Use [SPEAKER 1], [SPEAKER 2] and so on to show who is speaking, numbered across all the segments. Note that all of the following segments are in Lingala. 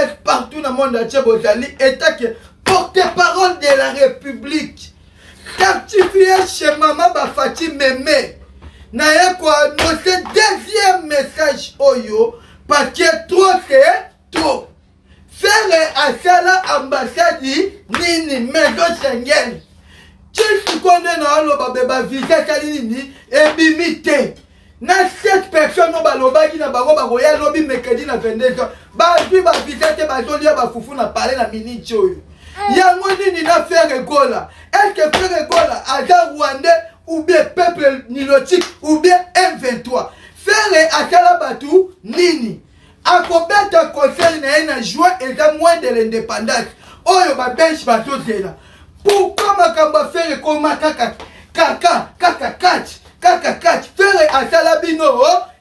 [SPEAKER 1] journaliste partout dans le monde entier, Bozali, état que porte-parole de la République. Certifié chez Maman Bafati Mémé. Naye quoi, notre deuxième message, Oyo, parce que trop c'est trop. Faire à Sala ambassade, Nini, Maison Schengen. Tu connais dans le visa Salini, et bimité. Na 7 personnes ont baloba qui n'a pas royal lobby mercredi na 22 ans. Ba tu ba visiter ba zolia ba fufu na parler na minute oyo. Ya ngoni ni na faire égola. Est-ce que faire égola à Rwandais ou bien peuple nilotique ou bien M23. Faire à kala batu nini. Akobeta conseil na juin et moins de l'indépendance. Oyo ba bench ba zela. Pourquoi makamba faire comme kaka catch. Faire à Salabino,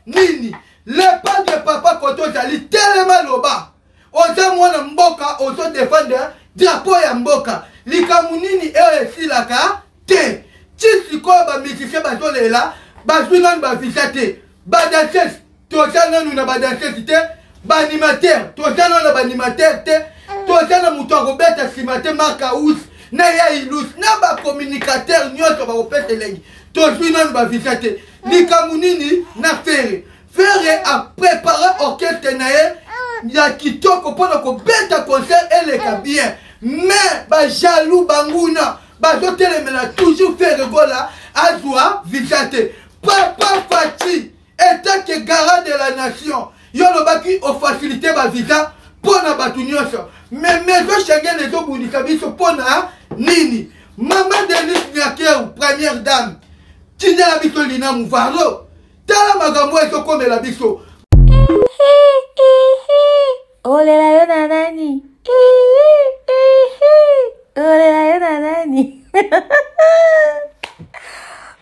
[SPEAKER 1] Nini, le pas de papa Koto Zali, tellement loba. Oza mwana mboka, ozo défendre, drapeau ya mboka. Likamunini et silaka, te. Tisi kwa ba misise bato lela, bazunan ba visate. Badanses, tozana nuna badanses te. Ba animateur, tozana na ba animateur te. Tozana muto Robert Simate Makaous, na ya ilus, na ba communicateur nyoto ba opete lengi. Tozina ba visate. Likamunini na faire. Faire a préparer orchestre nae. Ya kitoko pona ko beta concert eleka bien. Mais ba jaloux banguna. Ba zotelemela toujours faire gola. Azwa visate. Papa Fati. Étant que garant de la nation. Yolo baki o facilité ba visa. Pona batu nyonso. Mais Maison Schengen les obundika biso pona nini. Maman Denise Nyakeu, première dame. Tina la biso lina muvaro. Tala magambo eso kome la biso.
[SPEAKER 2] Olela yo na nani. Olela yo na nani.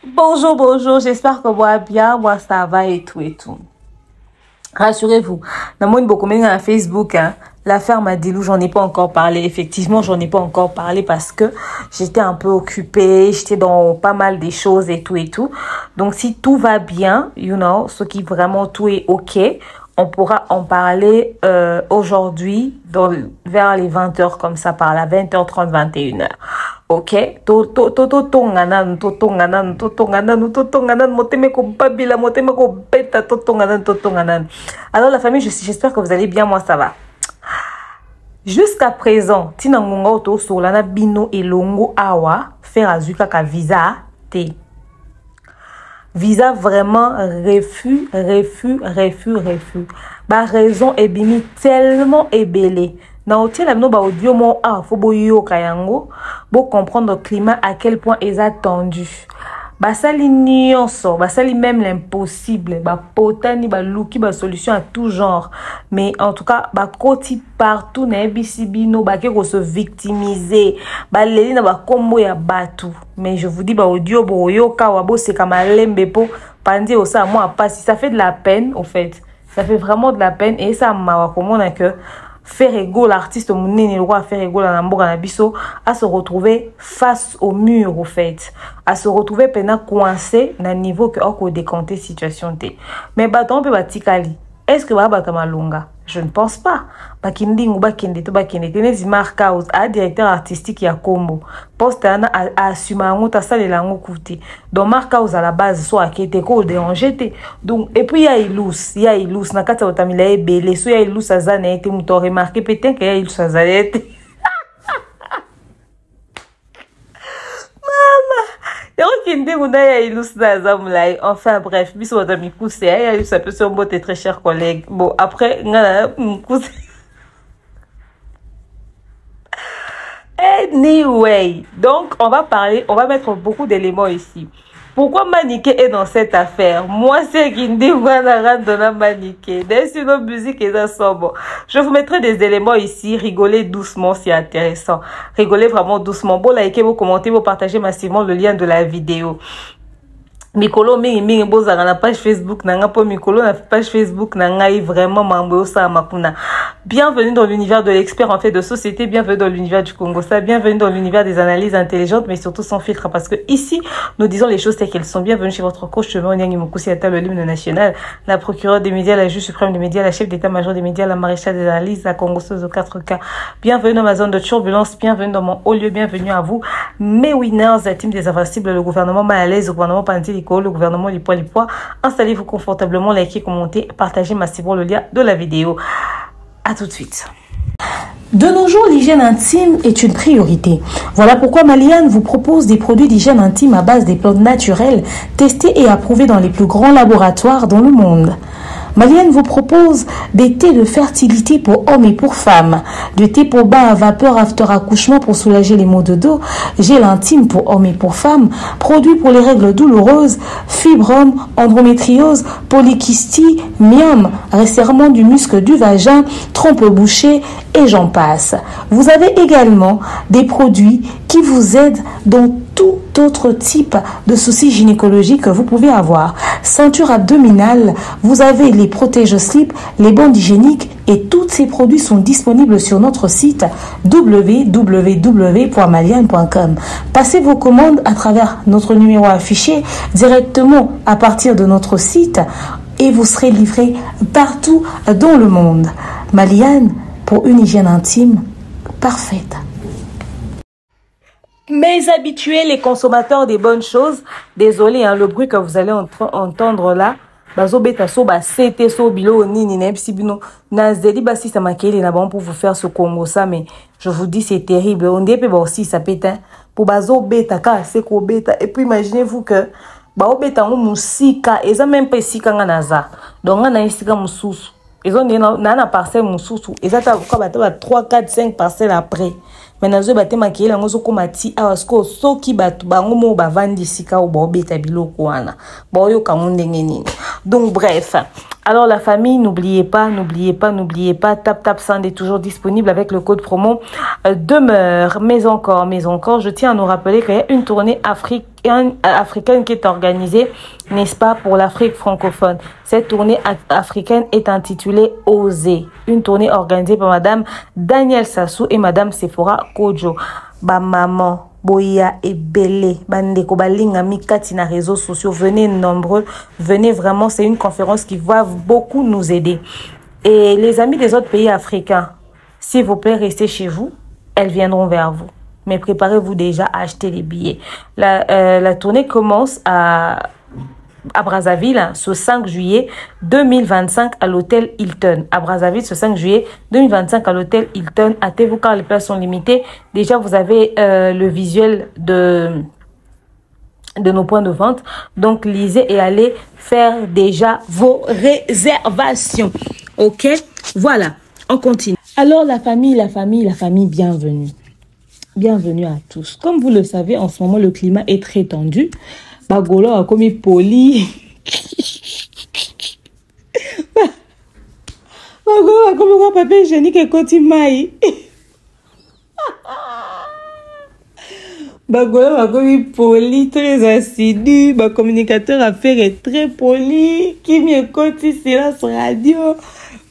[SPEAKER 2] Bonjour, j'espère que vous allez bien, moi ça va et tout et tout. Rassurez-vous, dans mon beaucoup à Facebook, hein, l'affaire Madilou, j'en ai pas encore parlé. Effectivement, j'en ai pas encore parlé parce que j'étais un peu occupée, j'étais dans pas mal des choses et tout et tout. Donc, si tout va bien, you know, ce qui vraiment tout est ok, on pourra en parler aujourd'hui vers les 20h comme ça, par la 20h30, 21h. Ok? Alors la famille, j'espère que vous allez bien, moi ça va. Jusqu'à présent, Tina Ngonga Oto Solana Bino et Longo Awa faire azuka ka visa te. Visa vraiment refus. Ba raison est bimi tellement ébélé. Na hôtel amno ba audio mo faut boyo kayango bo comprendre le climat à quel point est attendu. Basali nyonso, basali même l'impossible, ba potani ba luki ba solution à tout genre. Mais en tout cas, ba koti partout na bicibino ba ke ko se victimiser, ba leli na ba kombo ya batu. Mais je vous dis ba audio boyo ka wabo c'est comme lembe po pandi au ça moi pas si ça fait de la peine au fait. Ça fait vraiment de la peine et ça m'a comment que faire égaux l'artiste mounini le roi faire égaux la namboka na biso à se retrouver face au mur au fait, à se retrouver pena coincé na niveau que oko décanter situation té. Mais baton pe batikali. Est-ce que ba malunga? Je ne pense pas. Bakindi ou bakende to bakende tenezi markaus a directeur artistique ya Kombo. Poste ana assuma ngota sale la ngokuti. Donc markaus à la base soit qui était ko déranger. Donc et puis il y a ilus na kata otamila ebele so ya ilus azana été muto remarqué peut-être que ya ilus azana été. Enfin bref, ça peut se embêter très chers collègues. Bon après anyway, donc on va mettre beaucoup d'éléments ici. Pourquoi Maniké est dans cette affaire? Moi, c'est Guindé Wanarandona Maniké. Sur nos musiques et dans sombre. Je vous mettrai des éléments ici. Rigolez doucement, c'est intéressant. Rigolez vraiment doucement. Bon, likez, vous commentez, vous partagez massivement le lien de la vidéo. Mikolo mingi bozanga na page Facebook nanga po mikolo na page Facebook nanga vraiment mambo ça makuna. Bienvenue dans l'univers de l'expert en fait de société, bienvenue dans l'univers du Congo, ça, bienvenue dans l'univers des analyses intelligentes mais surtout sans filtre parce que ici nous disons les choses telles qu'elles sont. Bienvenue chez votre coach chemin Onyangi Mokusi Atalo, l'hymne national, la procureure des médias, la juge suprême des médias, la chef d'état-major des médias, la maréchale des analyses, la congosseuse aux 4K. Bienvenue dans ma zone de turbulence, bienvenue dans mon haut lieu, bienvenue à vous mes winners, la team des invincibles, le gouvernement mal à l'aise, le gouvernement Panti, le gouvernement les poids. Installez-vous confortablement, likez, commentez, partagez massivement le lien de la vidéo. À tout de suite. De nos jours, l'hygiène intime est une priorité. Voilà pourquoi Maliane vous propose des produits d'hygiène intime à base des plantes naturelles, testés et approuvés dans les plus grands laboratoires dans le monde. Maliane vous propose des thés de fertilité pour hommes et pour femmes, du thé pour bain à vapeur after accouchement pour soulager les maux de dos, gel intime pour hommes et pour femmes, produits pour les règles douloureuses, fibrome, endométriose, polykystie, myome, resserrement du muscle du vagin, trompe bouchée et j'en passe. Vous avez également des produits qui vous aident dans tout autre type de soucis gynécologiques que vous pouvez avoir. Ceinture abdominale, vous avez les protège-slip, les bandes hygiéniques et tous ces produits sont disponibles sur notre site www.maliane.com. Passez vos commandes à travers notre numéro affiché directement à partir de notre site et vous serez livré partout dans le monde. Maliane, pour une hygiène intime parfaite. Mes habitués, les consommateurs des bonnes choses, désolé, hein, le bruit que vous allez entendre là, bazo beta so ba sete so bilo nini na bino nazeli basi ça makeli na bon pour vous faire ce Congo ça, mais je vous dis c'est terrible, on dit pas aussi ça pétain pour bazo beta ka c'est ko beta et puis imaginez-vous que ba obeta ngo musika eza même pas sika nga naza donc nga na sika mususu ils ont na parcelle mususu ezata ko ba 3 4 5 parcelles après. Maintenant, je vais maquiller la ngozo komati awasko soki batu bango mo bavandi sika ou bobeta biloko wana. Boyo kamunde nini. Donc bref, alors la famille, n'oubliez pas, Tap Sand est toujours disponible avec le code promo demeure. Mais encore, je tiens à nous rappeler qu'il y a une tournée africaine qui est organisée, n'est-ce pas, pour l'Afrique francophone. Cette tournée africaine est intitulée Oser. Une tournée organisée par Madame Danielle Sassou et Madame Sephora Kojo. Ba maman, boya et belé, bandeko balinga mikati na réseaux sociaux, venez nombreux, venez vraiment, c'est une conférence qui va beaucoup nous aider. Et les amis des autres pays africains, s'il vous plaît, restez chez vous, elles viendront vers vous. Mais préparez-vous déjà à acheter les billets. La tournée commence à Brazzaville ce 5 juillet 2025 à l'hôtel Hilton. À Brazzaville ce 5 juillet 2025 à l'hôtel Hilton. Hâtez-vous car les places sont limitées. Déjà, vous avez le visuel de nos points de vente. Donc, lisez et allez faire déjà vos réservations. Ok? Voilà, on continue. Alors, la famille, bienvenue. Bienvenue à tous. Comme vous le savez, en ce moment, le climat est très tendu. Bagolo a commis poli. Bagolo a commis un papier hygiénique et cotimaï. Bagolo a commis poli, très assidu. Ma communicateur affaire est très poli. Qui m'y coti silence radio.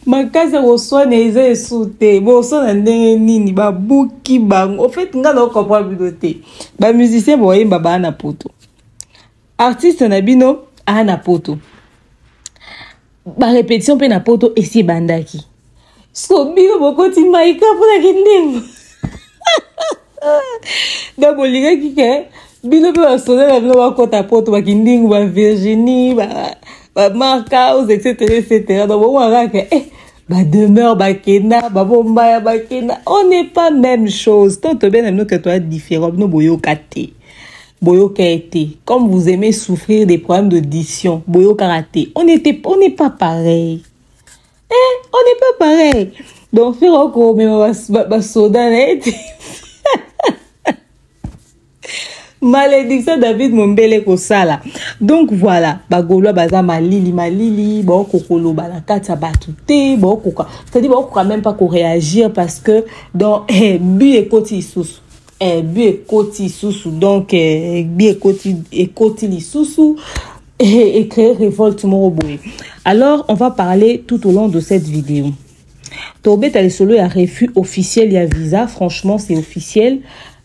[SPEAKER 2] Ma case reçoit les sauté. Bon, son nini ba buki bang. En fait, nga no comprendre bidoté. Ba musicien boye baba na poto. Artiste nabino ana poto. Ba répétition pe na poto et si bandaki. So bino bokoti maika pour la kindingo. Da boliga kike bino pe ba sonner la bino ba kota poto ba kindingo ba Virginie ba Marcos etc. Donc bon on que ba demeure ba kena ba bomba ba kena on n'est pas même chose. Tant bien nous que toi différent no boyo kate. Boyo kate. Comme vous aimez souffrir des problèmes d'audition, boyo karaté. On n'est pas pareil. On n'est pas pareil. Donc faire encore mais ba soda net. Malédiction David Mombele Kosala. Donc voilà, bagolo baza malili, bon kokolo balakata batute, bon koka. C'est-à-dire bon koka même pas ko réagir parce que dans bu et koti sous. Bu et koti sous donc bu et koti li sous. et créer révolte Moroboé. Alors, on va parler tout au long de cette vidéo. Tobé t'as les solo à refus officiel, il y a visa. Franchement, c'est officiel.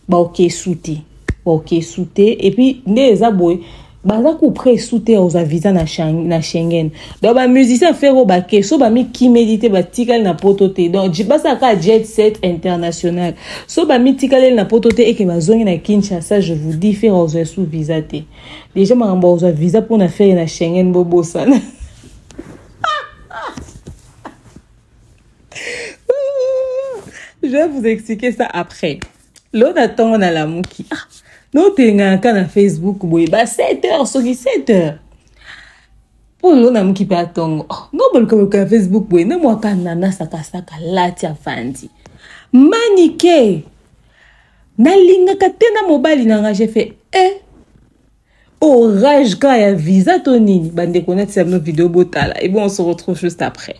[SPEAKER 2] Bah, ok, souté. Ok, souté. Et puis, les aboués. Bah, là, qu'on prête souté aux visa na Schengen. Donc, bah, musicien faire au baquet. So, bah, mi qui médite, bah, tikal na potote. Donc, j'ai pas ça qu'à jet set international. So, bah, mi tikal na potote et que ma zone na Kinshasa, je vous dis, faire aux sous visa te. Déjà, ma ramba aux visa pour na faire na Schengen bobo sana. Je vais vous expliquer ça après. L'autre attend, on a la mouki. Non, t'es un cas na Facebook, oui. Bah, 7h, sorry, 7h. Pour l'autre, on a mouki pas attendre. Non, bon, comme un Facebook, oui. Non, moi, quand nana, saka, là, tia fandi. Maniqué. Na linga katena mobile, n'a j'ai fait, orage, quand il y a visa, Tony. Bah, on connaît cette vidéo, botala. Et bon, on se retrouve juste après.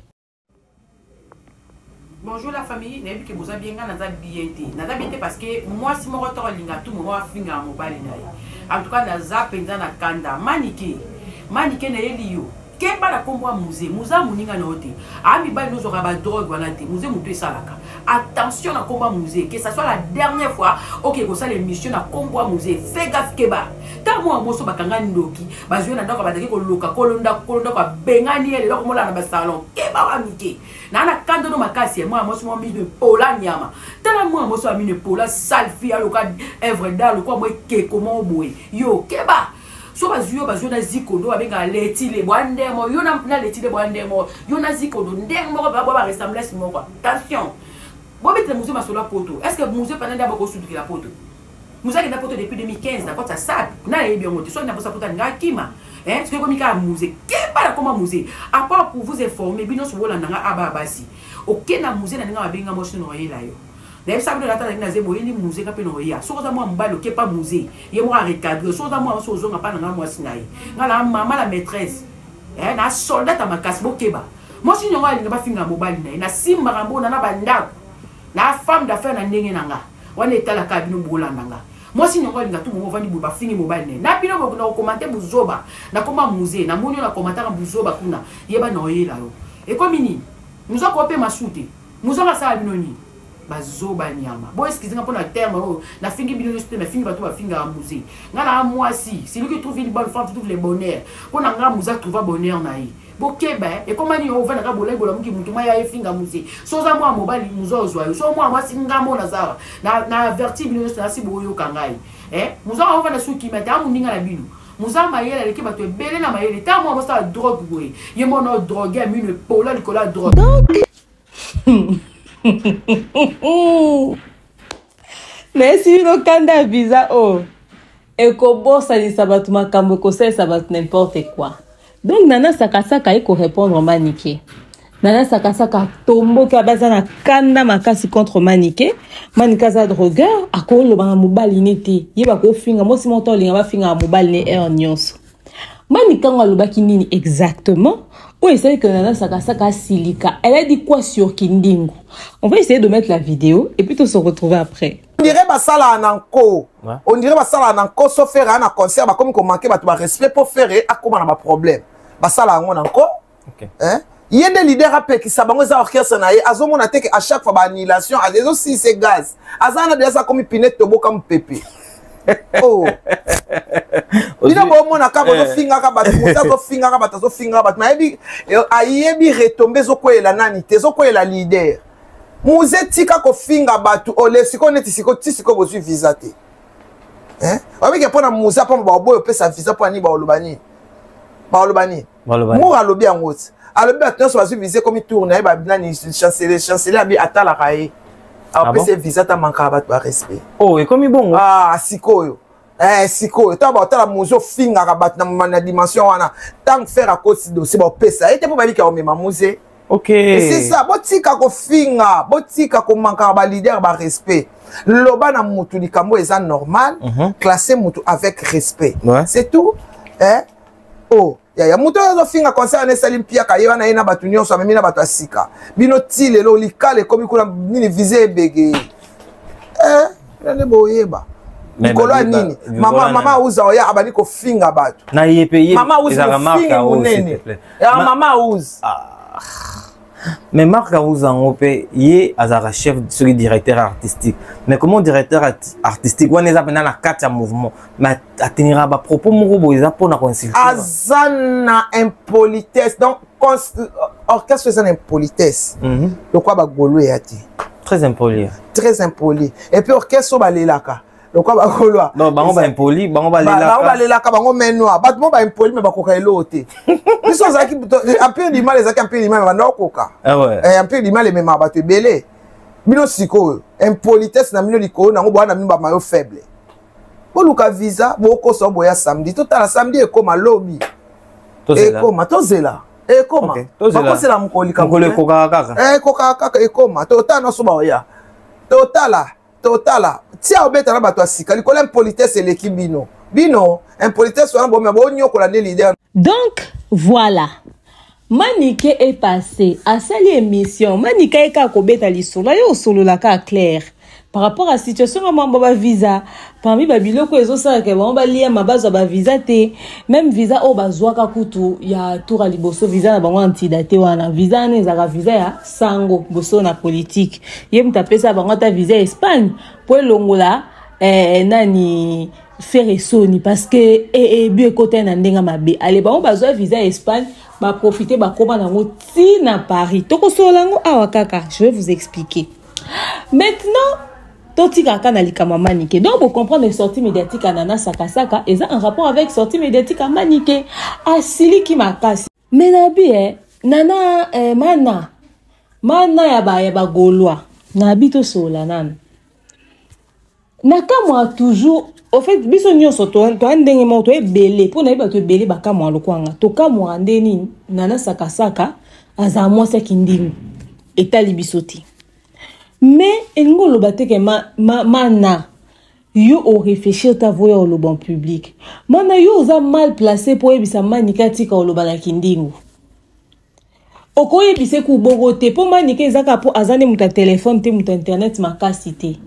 [SPEAKER 3] Bonjour la famille, n'ayez que vous avez bien bien parce que moi si mon retour linga tout moment finga mobile en tout cas naza penza na kanda manike na elio kemba na kombo musée muza muninga na hote ami ba nous aura ba drogue wala te musée mutu salaka attention na kombo musée que ça soit la dernière fois OK ko ça l'émission na kombo musée fais gaffe keba ta moi moso bakanga ndoki bazwe na ndako bataki ko loka kolonda ko bengani ele loko mola na ba salon keba wa mike na kando no makasi moi moso mo mi de pola nyama tala moi moso mi ne pola salfi aloka œuvre d'art le quoi moi ke comment boy yo keba so bazio na zikondo abenga leti le bwandemo yo na leti le bwandemo yo na zikondo ndeng moko ba ressemblance moko attention bo bete musée masola poto est-ce que musée pendant d'abord ko sudu la poto musée qui n'a poto depuis 2015 na kota sap na yebi ngote so na posa poto ngakima parce que comme il y a un musée qu'est-ce comme un musée à part pour vous informer bino so wala nga aba basi OK na musée na nga benga mo so no yela yo d'ailleurs ça veut dire que na zebo ni musée ka pe no ya so za mo mbalo ke pas musée ye mo recadrer so za mo so zo nga pa na mo sinai ngala mama la maîtresse na soldat ta makasi bokeba mo si nyonga linga ba finga mobile na simba rambo na bandako na femme d'affaires na ndenge nanga wana etala ka bino bolanda nga moi si nyongo linga tout mo vandi bu ba fingi mobile na bino bo na commenter buzoba na koma musée na monyo na commenter buzoba kuna yeba na oyela yo e comme ni nous a kopé masute nous a sa bino ni bazoba nyama bo est-ce qu'ils ont pour terme na fingi bino na fingi ba to ba finga musée ngala moi si c'est lui qui trouve une bonne femme trouve le bonheur pour na nga muza trouver bonheur na yi bokeba et comment ni on va na bola bola muki mutu maya finga musée so za moi mobile muzo zwa yo so moi singa mona za na vertible na si boyo kangai muzo on va na suki meta muninga na bino muzo mayela leki bato ebele na mayele ta moi ça drogue boy ye mono drogue a mine pola likola drogue
[SPEAKER 2] mais si no kanda visa et ko bossa ni sabatu makambo ko ça sabat n'importe quoi. Donc nana sakasaka iko répondre maniqué. Nana sakasaka tombo ka bazana kanda makasi contre maniqué. Manika za drogueur akolo ba mobile nete. Yeba ko finga mo si monto linga ba finga mobile ne nyonso. Manika ngalobaki nini exactement? Ou essaye que nana sakasaka silika. Elle a dit quoi sur Kindingo? On va essayer de mettre la vidéo et puis on se retrouver après.
[SPEAKER 4] On dirait basala nanko. On dirait basala nanko sauf faire un concert comme qu'on manquait ba respect pour faire a comment na problème. Basala nanko. OK. Hein? Il y a des leaders rappeurs qui sabango za orchestre na ye azomo na teke à chaque fois ba annulation à des aussi c'est gaz. Azana de ça comme pinette tobo comme pépé. Oh. Bina bo mona ka bozo finga ka batu musa zo finga ka batu zo finga batu na yebi ayebi retomber zo kwela nani te zo kwela leader. Muze tika ko finga batu ole siko neti siko tisiko bozu visa te. Hein? Avec que pona muza pa ba boyo pesa visa pa ni ba olobani. Ba olobani. Mo alobi en route. Alobi attention so bazu visa comme tourner ba nani chanceler abi atala kae. Après c'est visa ta manka ba respect.
[SPEAKER 5] Oh et comme bon.
[SPEAKER 4] Ah sikoyo. Sikoyo ta ba tala muzo finga ka bat na dimension wana. Tant faire à cause de c'est ba pesa. Et te po ba bi ka o mema muze.
[SPEAKER 5] OK.
[SPEAKER 4] Et c'est ça, botika ko finga, botika ko manka ba leader ba respect. Loba na mutu likambo eza normal, classer mutu avec respect.
[SPEAKER 5] Ouais.
[SPEAKER 4] C'est tout. Hein? Oh, ya mutu zo finga concert na salim pia ka yeba na ina batu nyonso amemi na batu asika. Bino tile lo likale komi kuna nini viser bege. Ne boyeba. Nikolo nini mama uza oya abani ko finga bato
[SPEAKER 5] na yepe
[SPEAKER 4] mama uza finga munene mama uza
[SPEAKER 5] mais Marc Aouza ngopé yé azara chef sur directeur artistique mais comment directeur artistique on est appelé na carte mouvement mais atenira ba propos moko boza pona consulter
[SPEAKER 4] azana impolitesse donc orchestre c'est une impolitesse le quoi ba golo yati
[SPEAKER 5] très impoli
[SPEAKER 4] et puis orchestre balelaka le quoi ba golo
[SPEAKER 5] non bango ba impoli bango
[SPEAKER 4] balelaka bango menwa bat mo ba impoli mais ba koka elote biso zaki un peu du mal les zaki un peu du mal ba koka
[SPEAKER 5] ah ouais
[SPEAKER 4] un peu du mal mais ma ba te belé bino siko impolitesse na mino liko na ngo bwana mimba mayo faible boluka visa boko so boya samedi totala samedi e koma lobby e koma tozela e koma bako sela mukolika
[SPEAKER 5] mukole koka kaka
[SPEAKER 4] e koka kaka e koma totala no so ba oya totala tia obeta na bato asika likola impolitesse eleki bino impolitesse wana bo me bo nyokola ne leader.
[SPEAKER 2] Donc voilà, Manike est passé à sali émission. Manike est kako beta lisolo yo solo la ka clair par rapport à la situation à mamba visa parmi babiloko ezo sa ke ba lia mabazo ba visa te même visa o bazwa ka kutu ya tour à liboso visa na bango antidaté wana visa ne za visa ya sango boso na politique ye mtapesa bango ta visa Espagne pour longola nani faire soni parce que bi côté na ndenga mabe ale bango bazwa visa Espagne ba profiter ba koma nango ti na Paris toko solango awa kaka je vais vous expliquer maintenant Toti kaka na likama Manike. Donc pour comprendre les sorties médiatiques à Nana Sakasaka, ils ont un rapport avec sorties médiatiques à Manike. Asili ki makasi. Mais nabi nana mana ya ba golwa. Nabi to sola nan. Naka moi toujours au fait biso nyonso to ndenge mo to ebele pour na ba to ebele ba ka mo lokwanga. To ka mo andeni Nana Sakasaka aza mo se kindingu. Etali bisoti. Mais il ngolo bateke mana yo au réfléchir ta voix au bon public mana yo oza mal placé pour ebisa Manika tika au lobana kindingu okoye bise ku bongote pour Manika ezaka pour azane muta téléphone te muta internet makasi te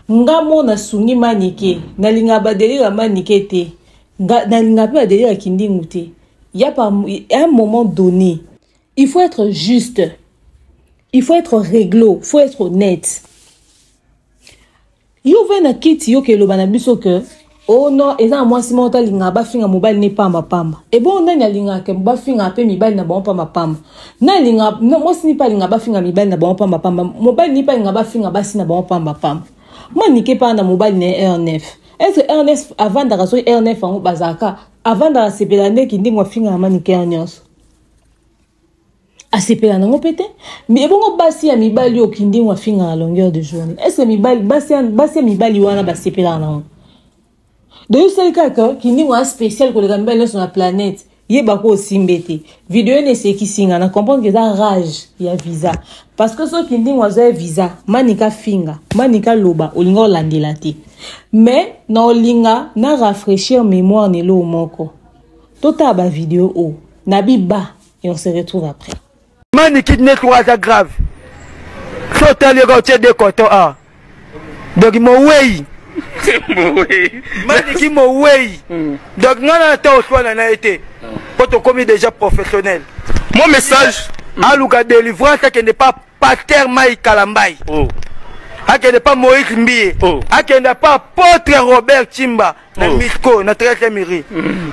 [SPEAKER 2] nga mona sungi Manike nalinga badelira Manike te nalinga pe badelira kindingu te y a pas un moment donné il faut être juste. Il faut être réglo, il faut être honnête. Yo vena kiti yo ke lo banabiso que oh non, eza moi si monta linga ba finga mobile ne pamba pamba. Et bon on a linga ke ba finga pe mobile na ba pamba pamba. Na linga non moi si ni pa linga ba finga mobile na ba pamba pamba. Mobile ni pa linga ba finga ba si na ba pamba pamba. Manike pa na mobile ne R9. Est-ce R9 avant da raso R9 en bazaka avant da sepelane ki ndingwa finga Manike nyonso. Asepela nango pete mais bongo basi ya mibali okindi wa finga à longueur de journée est-ce mibali basi mibali wana basepela nango de yuseli kaka kindi wa spécial ko le mibali sur la planète yeba ko simbete vidéo ne se kisinga na comprendre que ça rage ya visa parce que so kindi wa za visa Manika finga Manika loba olinga landela te mais na olinga na rafraîchir mémoire ne lo moko tota ba vidéo o na biba et on se retrouve après.
[SPEAKER 1] Manike nettoie grave. Sauter les routiers de coton. Donc mon way. Manike mon way. Donc non attends toi n'a été. Quand on commis déjà professionnel. Mon message à Luka délivrance qui n'est pas Pater Maï Kalambay. Qui n'est pas Moïse Mbié. Qui n'est pas Potre Robert Chimba. Na Misco, na très mairie.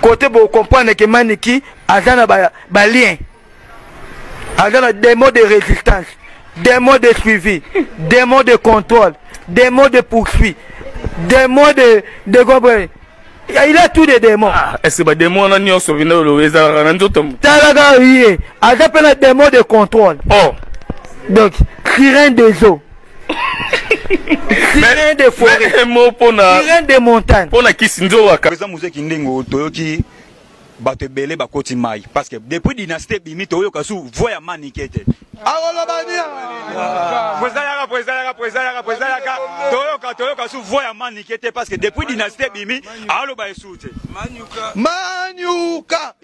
[SPEAKER 1] Côté pour comprendre que Manike azana ba lien. Alors des mots de résistance, des mots de suivi, des mots de contrôle, des mots de poursuite, des mots de comprendre. Il a tous des démons.
[SPEAKER 6] Est-ce que des mots n'ont pas sauvé le
[SPEAKER 1] Talaga, oui. Appelle des mots de contrôle.
[SPEAKER 6] Oh.
[SPEAKER 1] Donc, sirène des eaux. Sirène des forêts. Sirène des montagnes.
[SPEAKER 6] Pour la Kissindo,
[SPEAKER 7] à Kazan Mousse Kindingo, Toyoki. Bato belé ba koti mai parce que depuis dynastie bimi to yo kasu voya Manike te awolo bania prezaya to yo toyoka su voya manike te parce que depuis dynastie bimi alo ba esute
[SPEAKER 1] Manyuka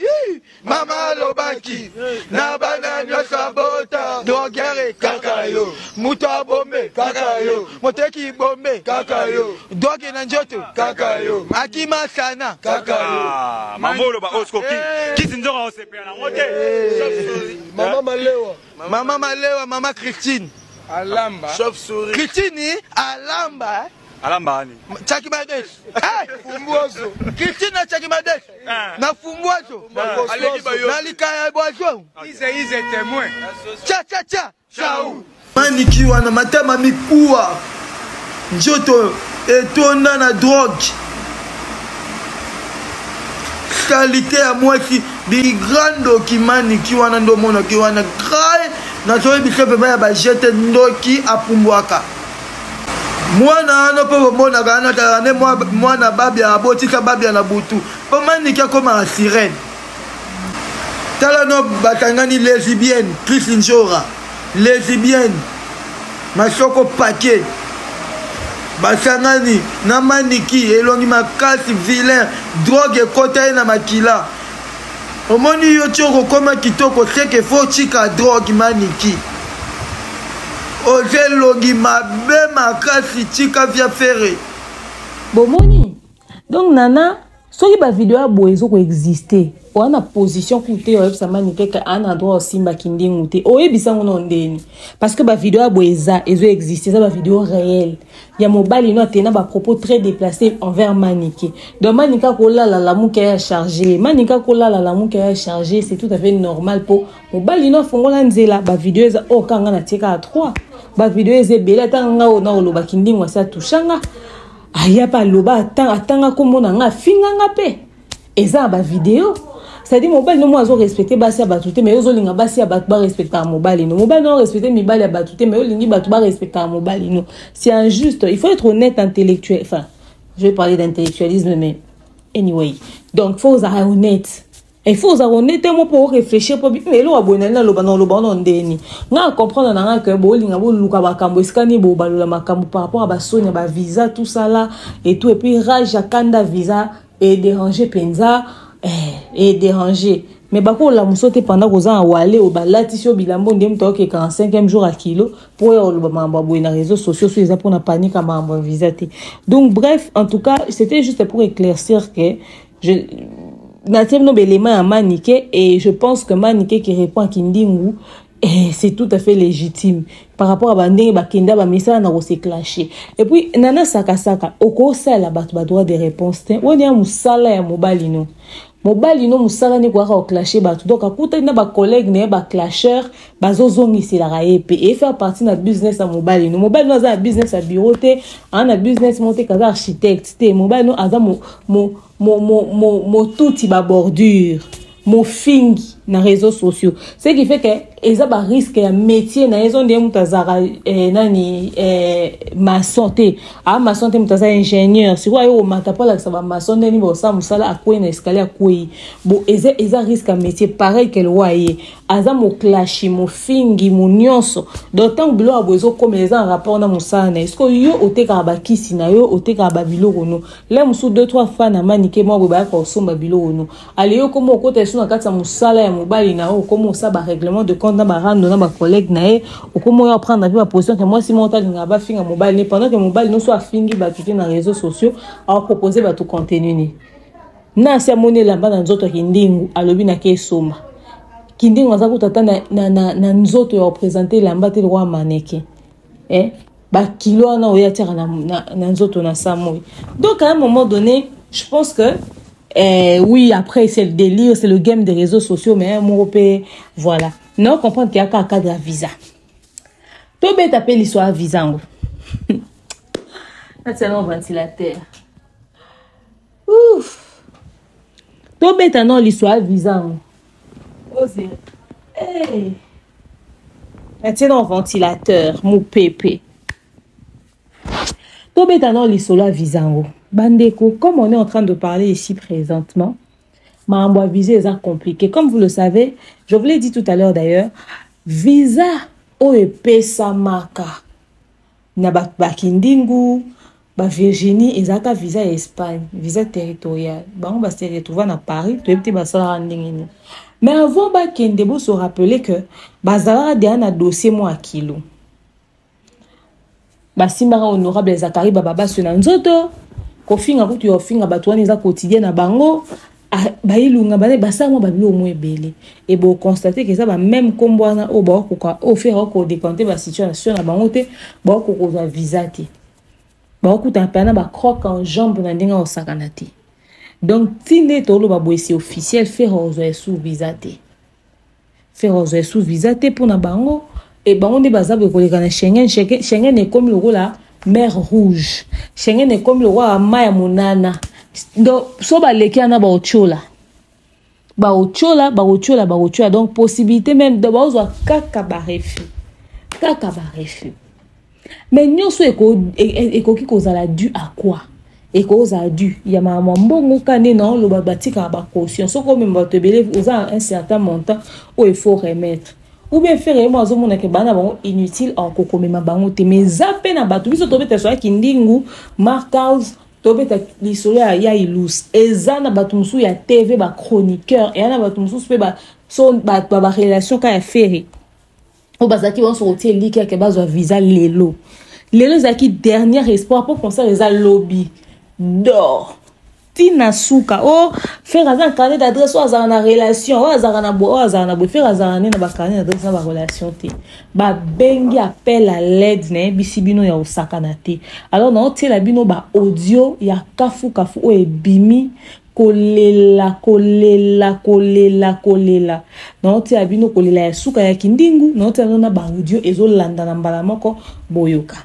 [SPEAKER 1] mama lobaki na bana nyosa bota dogere kakayo muta bombe kakayo moteki bombe kakayo doge na njoto kakayo akima sana kakayo
[SPEAKER 7] mamolo ba osko ki sinzora on sepela na mote
[SPEAKER 1] mama malewa mama Christine
[SPEAKER 8] Alamba.
[SPEAKER 1] Chauve-souris. Christine Alamba.
[SPEAKER 7] Alamba ni.
[SPEAKER 1] Chakimadesh. Fumbozo. Christine Chakimadesh. Na fumbozo. Na likaya bozo.
[SPEAKER 8] Ize témoin.
[SPEAKER 1] Cha. Ciao. Maniki wana matama mikuwa. Njoto etonda na drogue. Qualité à moi qui bigrando ki maniki wana ndo mona ki wana krai. Na toye bikepe baya ba jete ndoki apumbwaka. Mwana ano po mona gana tarane mwana babia abotika babia na butu. Po maniki akoma sirène. Tala no batangani lesbienne, Chris Njora. Lesbienne. Masoko paquet. Basangani na maniki elongi makasi vilain, drogue ekota na makila. Omoni yo choko koma kitoko seke fo chika drogue maniki. Oze logi mabe makasi chika via ferré.
[SPEAKER 2] Bomoni. Donc nana, soki ba vidéo a boezo ko exister. O ana position koute o ebisa manike ka ana droit simba kindingu te. O ebisa ngono ndeni. Parce que ba vidéo a boeza ezo exister, ça ba vidéo réelle. Ya mobile no tena ba propos très déplacés envers Maniké. Donc Manika kola la mouke a chargé. Manika kola la mouke a chargé, c'est tout à fait normal pour mobile no fongola nzela ba vidéo eza o kanga na tika à 3. Ba vidéo eza bela tanga o na lo ba kindingu sa touchanga. Aya pa loba atanga komona nga finga nga pe. Eza ba vidéo. C'est-à-dire mobile no moi zo respecter basi abatute mais ozo linga basi abat ba respecter mobile no mobile no respecter mibali abatute mais olingi batu ba respecter mobile no c'est injuste. Il faut être honnête intellectuel, enfin je vais parler d'intellectualisme mais anyway donc faut être honnête. Il faut être honnête moi pour réfléchir pour mais lo abonné na lo bana ndeni nga comprendre na nga que bo linga bo luka ba kambo skani bo balola makambo par rapport à ba sonya ba visa tout ça là et tout et puis rage akanda visa et déranger penza et déranger mais bako la musote pendant que ça walé au balati sur bilambo ndem to ke 45e jour à kilo pour le mamba bo na réseaux sociaux sur les pour na panique à mamba visiter. Donc bref, en tout cas, c'était juste pour éclaircir que je natem no belema à Maniké et je pense que Maniké qui répond à Kindingu c'est tout à fait légitime par rapport à bandé bakenda ba message na ko se clasher. Et puis nana saka oko sala batu ba droit de réponse te woni ya musala ya mobile no mobile no musala ni kwa ka clasher batu donc akuta na ba collègue ne ba clasher bazozongi c'est la raepe et faire partie na business à mobile no za business à bureau te ana business monter kaza architecte te mobile no aza mo tuti ba bordure mo fingi na réseaux sociaux, ce qui fait que ils ont un risque un métier na ils ont des mutazara nani ma santé ma santé mutaza ingénieur si quoi yo matapola que ça va ma santé ni bo ça musala akwe na escalier akwe bo ils ont risque un métier pareil que le waye aza mo clash mo fingi mo nyonso d'autant que lo abozo comme les en rapport na musana est-ce que yo oteka ba kisi na yo oteka ba biloko no les musu 2-3 fois na Maniké mo ba ko somba biloko no ali yo comme okota suna kata musala ya mobile na o comme ça ba règlement de compte na ba rando na ba collègue na e o comme yo prendre la position que moi si mon tal nga ba finga mobile ne pendant que mobile no soit fingi ba tuter na réseaux sociaux a proposer ba tout contenu ni na sia monnaie là bas dans nzoto kindingu alobi na ke soma kindingu aza kutata na nzoto ya représenter lamba te roi Maniké ba kilo na oya tira na nzoto na samoi. Donc à un moment donné je pense que oui, après c'est le délire, c'est le game des réseaux sociaux, mais mon repère, voilà. Non, comprendre qu'il y a qu'un cadre à visa. Tout bête appelle l'histoire à visa. C'est un ventilateur. Ouf. Tout bête non l'histoire à visa. Oh c'est. Hey. C'est un ventilateur, mon pépé. Tout bête non l'histoire à visa. Bandeko, comme on est en train de parler ici présentement, ma visa est compliqué. Comme vous le savez, je vous l'ai dit tout à l'heure d'ailleurs, visa OEP Samaka na bakindingu ba Virginie ezaka visa ya Espagne, visa territorial. Bango ba se retrouver na Paris, to petit ba sala ndingini. Mais avant ba kende bo se rappeler que bazala déjà na dossier mo akilo. Ba simbara honorable Zakari baba sona nzoto, ko finga kutu yo finga batwani za quotidien na bango. Ba ilunga ba basa mo ba bilo mo ebele. Et bo constater que ça ba même kombwana o ba ko o faire ko décompter ba situation na bango te, ba ko za visa te. Ba okuta pena ba croque en jambe na ndinga osakanati. Donc tinde tolo ba boisi officiel faire ozo sous visa te. Faire ozo sous visa te pour na bango et bango de bazabe ko lekana Schengen est comme le roi la mer rouge. Schengen est comme le roi maya munana. Donc so ba lekana ba ochola. Ba ochola donc possibilité même de ba ozo kaka ba refus. Mais nous sommes qui cause la dû à quoi? Et cause a dû. Il y a ma mbongo kane non le babati ka ba caution. So comme mbato belé aux un certain montant où il faut remettre. Ou bien faire moi zo mona ke bana bango inutile en kokomema bango te mais zape na bato biso tobeta so kindingu Marcus tobeta lisolo ya ilus. Ezana bato musu ya TV ba chroniqueur et ana bato musu pe ba so ba relation ka ya faire. Au bazaki on se retient liquer que bazo visa lelo zaki dernier espoir pour penser les lobby d'or tina suka o faire un carnet d'adresse ou azana relation ou azana bo faire azana na ba carnet d'adresse na ba relation te ba bengi appel à l'aide na bisibino ya osaka na te alors na otie la bino ba audio ya kafu o ebimi kolela non te abino kolela ya suka ya kindingu non te na ba audio ezolanda na mbala moko boyoka.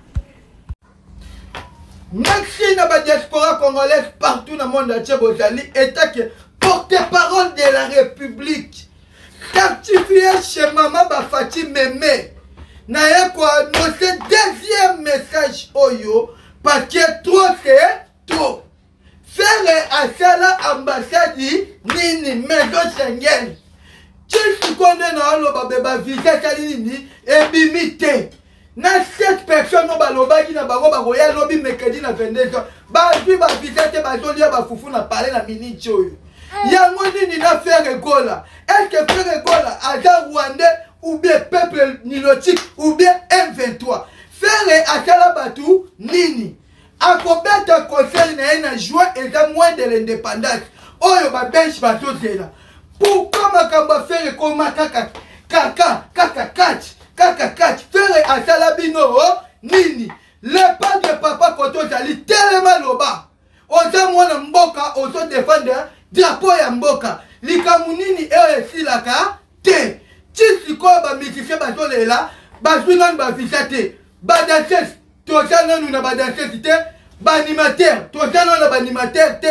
[SPEAKER 1] Merci na ba diaspora congolaise partout dans le monde entier bozali état que porte-parole de la République certifié chez maman Bafati Mémé na quoi notre deuxième message oyo parce que trop c'est trop. Faire à Sala ambassade nini maison Schengen. Tu connais na lo ba visa kalini et bimité. Na 7 personnes no balobaki na bango ba royal lobby mercredi na 22h. Ba vi ba visa te ba zolia ba fufu na parler na minute oyo. Yango nini na faire gola. Est-ce que faire gola aza Rwandais ou bien peuple nilotique ou bien M23. Faire à Sala batu nini. A combien de conseils n'a joué et dans moins de l'indépendance. Oh, il va bench bateau là. Pourquoi ma camba faire comme kaka faire à Salabino nini. Le pas de papa koto jali tellement loba. Oza mwana mboka ozo défendre drapeau ya mboka. Likamunini e silaka te. Tisi ko ba mikise bateau là. Ba junan ba visate. Ba danses tozana nous na ba danses te. Ba animateur, tozana na ba animateur te.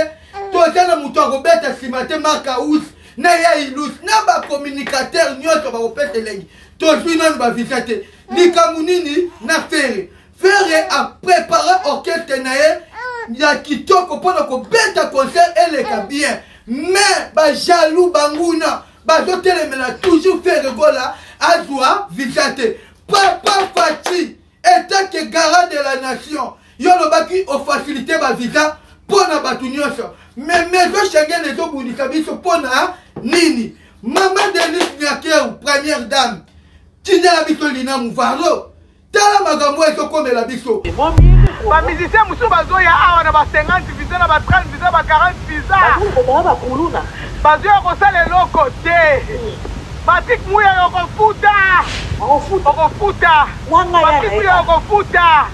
[SPEAKER 1] Tozana muto akobeta simate marka us na ya ilus na ba communicateur nyoto ba opete lengi. Tozina ba visate. Likamunini na faire. Faire a préparer orchestre na ya kitoko pona ko beta concert eleka bien. Mais ba jaloux banguna ba dotelemela toujours faire gola azwa visate. Papa Fati état que garant de la nation. Yolo baki o facilité ba visa pona batu nyonso. Mais maison Schengen les obundika biso pona nini. Maman Denise Nyakeu première dame. Tinela biso lina muvaro. Tala magambo eso komela biso.
[SPEAKER 8] Ba musicien musu bazoya awa na ba 50 visa na ba 30 visa ba 40 visa.
[SPEAKER 9] Ba kuluna.
[SPEAKER 8] Bazoya ko sala eloko te. Matik muya yokofuta. Okofuta. Matik muya yokofuta.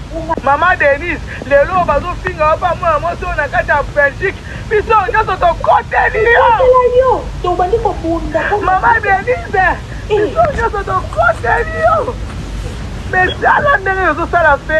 [SPEAKER 8] Maman Denise, lelo bazo finga ba mwa moto na kati ya Belgique. Biso nyoto to kote liyo.
[SPEAKER 9] To bandi ko bunda.
[SPEAKER 8] Maman Denise, biso nyoto to kote liyo. Mais ça la ndenge yozo sala fe.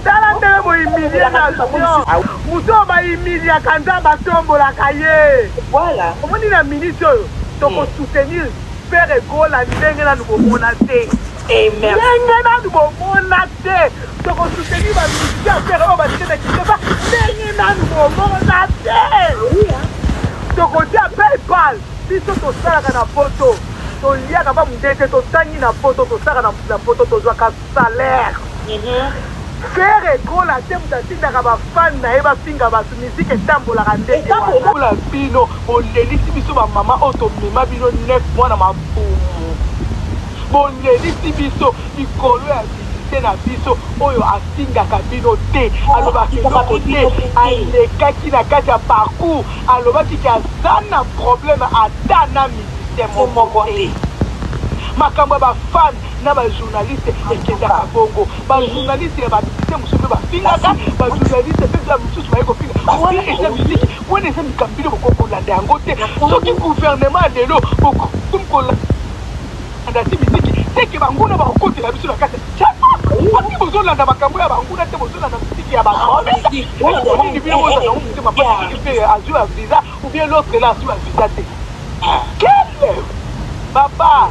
[SPEAKER 8] Tala ndenge boimilia nation. Muso baimilia kanza batombolaka ye.
[SPEAKER 9] Voilà.
[SPEAKER 8] Omoni na ministre oyo toko soutenir faire gola ndenge na nukomona te. ndenge nanu bomona te tokosoutenir bamusiki affaire oyo basike na kiteba ndenge nanu bomona te tokotia paypal biso tosalaka na poto toliaka bamundete totangi na poto tosalaka na poto tozwaka salaire faire ekola te moto atindaka bafani na ye bafinga bato misike etambolaka ndenge wana bino bolelisi biso bamama oyo tomema bino 9 mois na mabumu bolelisi biso likolo ya visite na biso oyo asingaka bino te alobaki eloko te alekaki na kati ya parcours alobaki ke aza na problème ata na misite moko te makambo ya bafani na bajournaliste ekendaka bongo bajournaliste ya babisite mosusu bafingaka bajournaliste mpe ya mosusu baye kofinga wana eza misiki wana eza mikambino bokokolanda yango te soki gouvernement lelo bokomi kolanda ti misiki teke banguna bakokotela biso na kati soki bozolanda makambo ya banguna te bozolanda misiki ya baonini bino bozala motema pasiki mpe azwi ya visa ou bien l'autre là azwi ya visa te quel papa.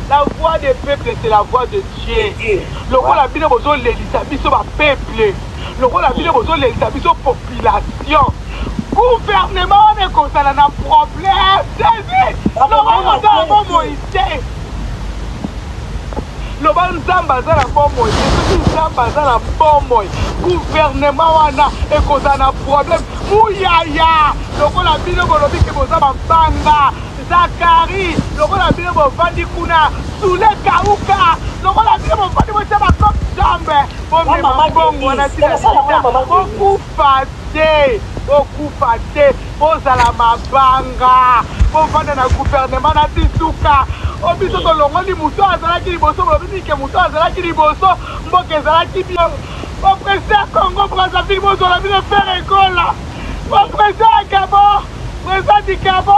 [SPEAKER 8] La voix des peuples, c'est la voix de Dieu. Le rôle la Bible, c'est l'élisabeth, peuple. Le rôle la Bible, c'est l'élisabeth, population. Gouvernement, on est comme ça, on a un problème. C'est le rôle de la Moïse. Le rôle de la Moïse. Le gouvernement, on a un problème. Mouyaya. Le rôle la Bible, c'est un banga. Zakari, le rôle de la Vandi Kuna, sous les Kauka, le rôle de la Vandi Kuna, comme jambe, beaucoup fatigué, vous à la mabanga, vous vendez un gouvernement à Tisuka, au biso de l'ongle du mouton à Zalaki Liboso, au biso de mouton à Zalaki Liboso, Moke Zalaki Bio, au président Congo Brazzaville, vous avez vu le faire école, au président Gabon, président du Gabon.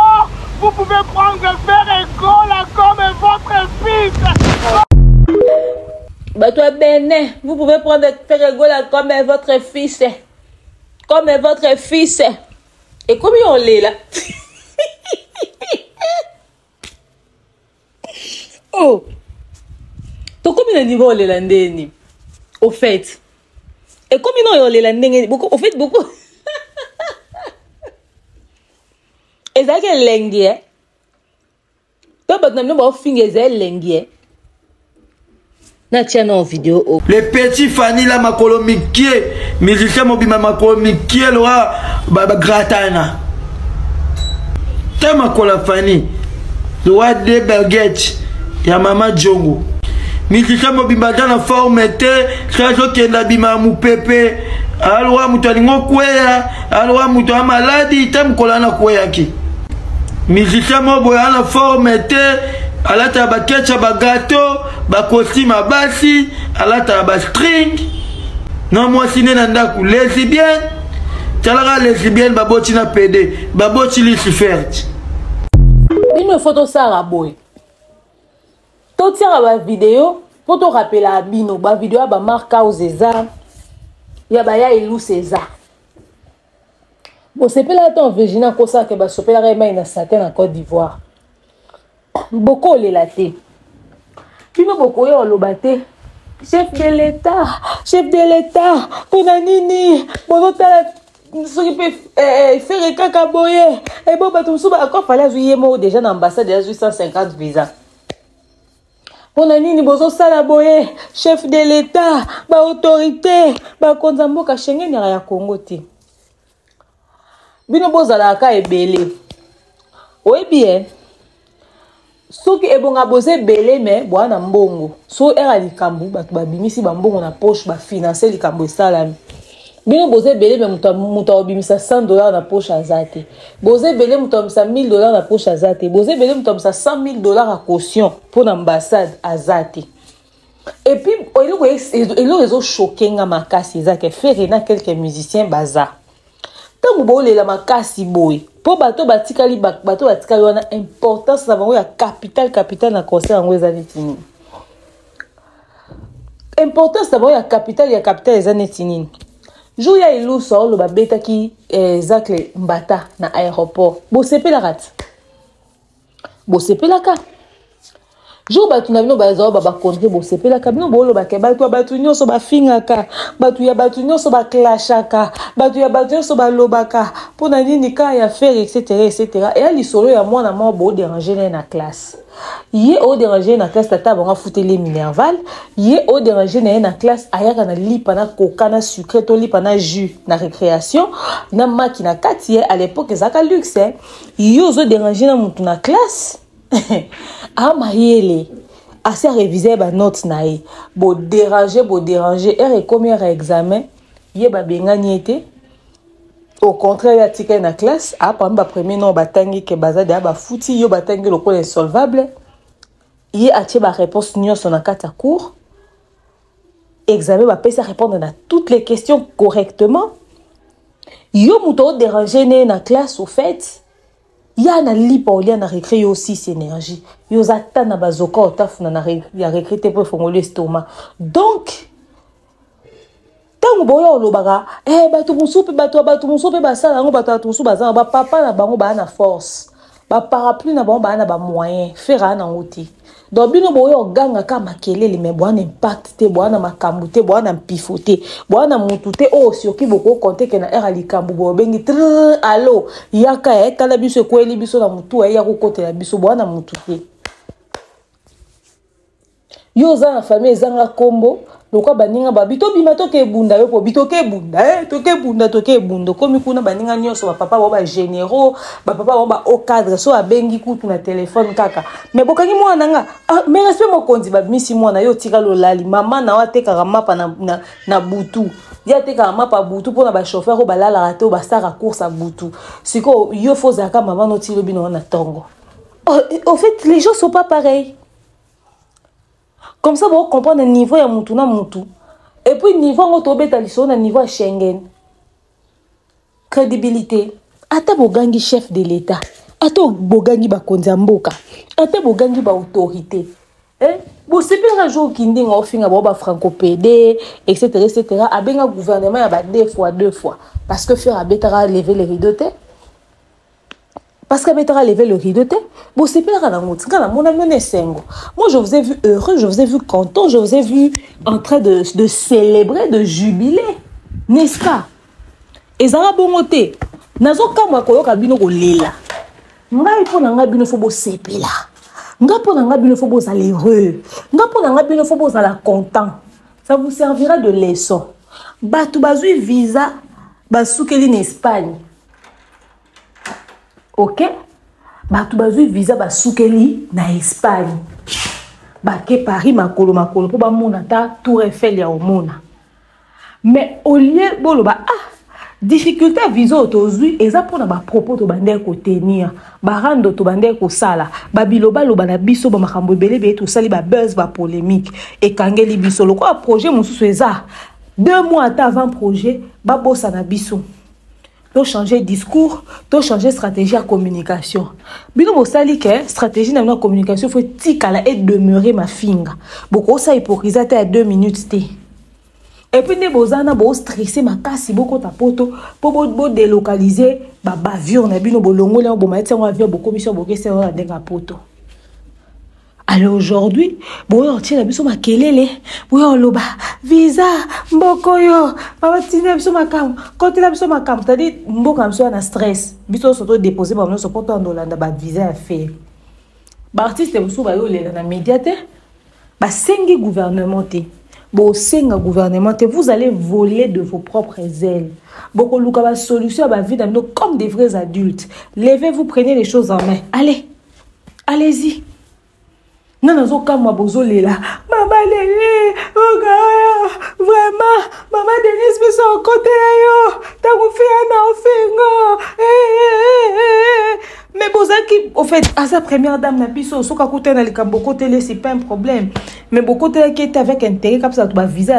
[SPEAKER 8] Vous pouvez prendre faire école comme votre fils.
[SPEAKER 2] Toi Bénin, vous pouvez prendre faire école comme votre fils. Comme votre fils. Et combien on l'est là? Oh. Donc combien de niveau on l'est là? Au fait. Et combien on l'est là? Au fait, beaucoup. Et ça qui est lengue, toi maintenant on finit les lengue. Na tiens en vidéo.
[SPEAKER 1] Les petits Fanny la makolomikie, musicien mobima makolomikie loa gratana. Ta makola Fanny, loa de baguettes ya mama Jongo. Musicien mobima dans forme te, ça joke na bima mu pepe. Alwa mutu alingo kwea, alwa mutu amaladi, tam kolana kwea ki. Musicien moboya na forme te, alata ba ketcha ba gâteau, ba costume basi, alata ba string. Non moi sine na ndaku lesbienne. Talara lesbienne baboti na PD, baboti Lucifer.
[SPEAKER 2] Une photo Sarah boy. To tira ba vidéo, pour te rappeler à bino, ba vidéo ba marka aux César. Ya ba ya Elou César. Bon, c'est pas là ton Virginia Kosa que ba sopela rema ina satin en Côte d'Ivoire. Boko le laté. Puis nous boko yo lobate. Chef de l'État, pour nini, bon tala soki pe faire kaka boye. Et bon batum suba encore fallait azuyer mo déjà dans ambassade déjà 850 visa. Pour nini bozo sala boye, chef de l'État, ba autorité, ba konzambo ka Schengen ya Congo ti. Bino bozala ka ebele. Oui bien. Soki ebonga boze belé mais bwana mbongo. So era likambu batu babimisi ba mbongo na poche ba financer likambu esalami. Bino boze belé mais muta obimisa $100 na poche azate. Boze belé muta obimisa $1000 na poche azate. Boze belé muta obimisa $100,000 à caution pour l'ambassade azate. Et puis il ont choqué nga makasi ezake faire na quelques musiciens bazar. Tant que la makasi boy. Pour bateau batikali bateau batikali wana importance na bango ya capital na concert ngo ezanetini. Importance na bango ya capital ezanetini. Jour ya Elou so lo babeta ki Zacle Mbata na aéroport. Bo sepela rat. Bo sepela ka. jour batu na bino bazao ba contre bo sepela ka bino bolo ba ke batu nyonso ba fingaka batu ya batu nyonso ba clashaka batu ya batu nyonso ba lobaka pona nini ka ya faire etc. Et ali solo ya mwana mo bo déranger na classe ye o déranger na classe tata ba foutre les minerval ye o déranger na classe ayaka na lipa na coca na sucre to lipa na jus na récréation na makina kati à l'époque ezaka luxe yo zo déranger na mutu na classe Amayele, assez réviser ba note nae, bo déranger, et comme un examen, yé ba bengani été. Au contraire, ya ticket na classe, par ba premier nom batangi ke bazade ba fouti yo batangi le col insolvable. Yé atie ba réponse nyo son akata cours. Examen ba pesa répondre à toutes les questions correctement. Yo muto déranger na classe au fait. Ya na lipa olia na recréer aussi cette énergie. Yo zata na bazoka otafuna na ya recréer pour fongoler l'estomac. Donc tango boyo lobaka batu musupe basala ngo batu musupe bazana ba papa na bango ba na force. Ba parapluie na bango ba na ba moyen faire na ngoti. Donc bino boyo ganga ka makelele me bwana impact te bwana makambu te bwana mpifote bwana mutu te o sioki boko konte ke na era likambu bo bengi allo yaka tala biso ko eli biso na mutu ya ko kotela biso bwana mutu te yo za na famille zanga kombo lokwa baninga babito bima toke bunda yo po bitoke bunda toke bunda komi kuna baninga nyonso ba papa ba généraux ba papa ba au cadre so abengi kutu na téléphone kaka mais bokangi mwana nga mais respect mo kondi ba misi mwana yo tika lolali mama na wateka mapa na butu ya teka mapa butu pona ba chauffeur ko balala raté ba sara course à butu siko yo fozaka mama no tilo bino na tongo en fait les gens sont pas pareils. Comme ça, vous comprenez le niveau ya mutu na mutu. Et puis, niveau on tobeta liso na niveau Schengen. Crédibilité. Ata bogangi chef de l'État. Ata bogangi ba konzamboka. Ata bogangi ba autorité. Bo sepela jour kindi nga ofinga ba franco-pédé, etc. Abenga gouvernement ya ba deux fois. Parce que faire abetara lever les rideaux. Parce qu'Abetara levé le rideau, bon, c'est pas la montre. Moi, je vous ai vu heureux, je vous ai vu content, je vous ai vu en train de célébrer, de jubiler. N'est-ce pas? Et ça va bon côté. Nazo kama koyoka bino ko lela. Ngai po na ngai bino fo bo sepela. Ngai po na ngai bino fo bo za heureux. Ngai po na ngai bino fo bo za la content. Ça vous servira de leçon. Batu bazui visa basukeli en Espagne. Ok? Batu bazui visa basukeli na Espagne. Bake Paris makolo po ba mona ta Tour Eiffel ya omona. Mais au lieu boloba difficulté à visa autozui eza pona ba propos to bande ko tenir ba rando to bande ko sala ba biloba loba na biso ba makambo ebele be to sali ba buzz ba polémique et kangeli biso loko projet mosusu eza 2 mois avant projet ba bossa na biso. To changer discours, to changer stratégie à communication. Bino mosali ke stratégie na na communication faut tikala et demeurer ma finga. Boko sa hypocrisie à 2 minutes té. Et puis ne bozana bo stresser makasi boko ta poto po bo délocaliser ba avion na bino bolongo le bo maître en avion bo commission bo kese na denga poto. Alors aujourd'hui, bon tiens biso makelele, bon loba visa mboko yo, ba tiens biso makam, quand la biso makam, c'est-à-dire mboko am so na stress, biso surtout déposer ba no support en Hollande ba visa à faire. Ba artiste biso ba yo le na médiaté, ba sengi gouvernement té. Bon senga gouvernement té, vous allez voler de vos propres ailes. Boko luka ba solution ba vie d'amno comme des vrais adultes. Levez-vous, prenez les choses en main. Allez. Allez-y. Non, non, comme bozolela. Maman Lélé, vraiment, maman Denise, mais son côté là, t'as fait un enfant. Mais bozaki, au fait, à sa première dame, na biso, soka côté na likamboko télé, c'est pas un problème. Mais beaucoup de qui est avec intérêt, comme ça, tu vas viser,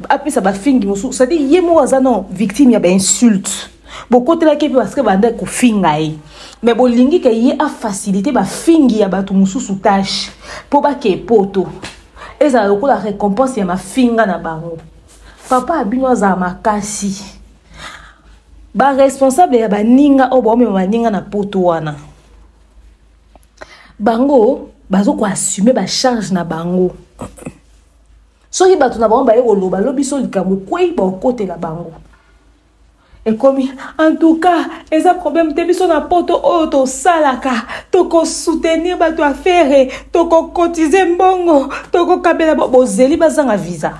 [SPEAKER 2] après ça va finir, ça dit, yémo azano, victime, y a insulte. Beaucoup de qui parce que bande ko fingai. Mais bolingi ke yé a facilité ba fingi ya batu mususu tâche pour ba ke poto. Et ça la récompense ya ma finga na bango. Papa abino za makasi. Ba responsable ya ba ninga o ba me ma ninga na poto wana. bango bazo ko assumer ba charge na bango soki bato na bango baye koloba lobi so likambo kwei ba côté la bango et comme en tout cas eza problème te biso na poto to salaka to ko soutenir bato affaire to ko cotiser mbongo to ko kabela bozeli bazanga visa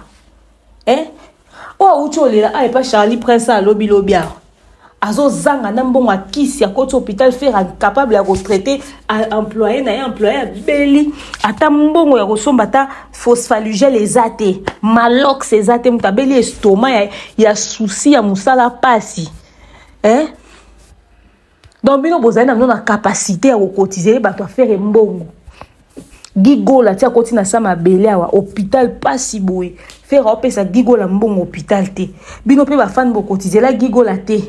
[SPEAKER 2] o ucholela ay pa Charlie Prince a lobi azo zanga na mbongo akisi ya koti hôpital faire incapable ya ko traiter employé na employé beli ata mbongo ya kosomba ta phosphalugel ezate malox ezate mutabeli estomac ya souci ya musala pasi donc bino bozali na capacité ya kotiser bato faire mbongo gigola tia koti na sama bele awa hôpital pasi boye faire opesa gigola mbongo hôpital te bino pe ba fan bo cotiser la gigola te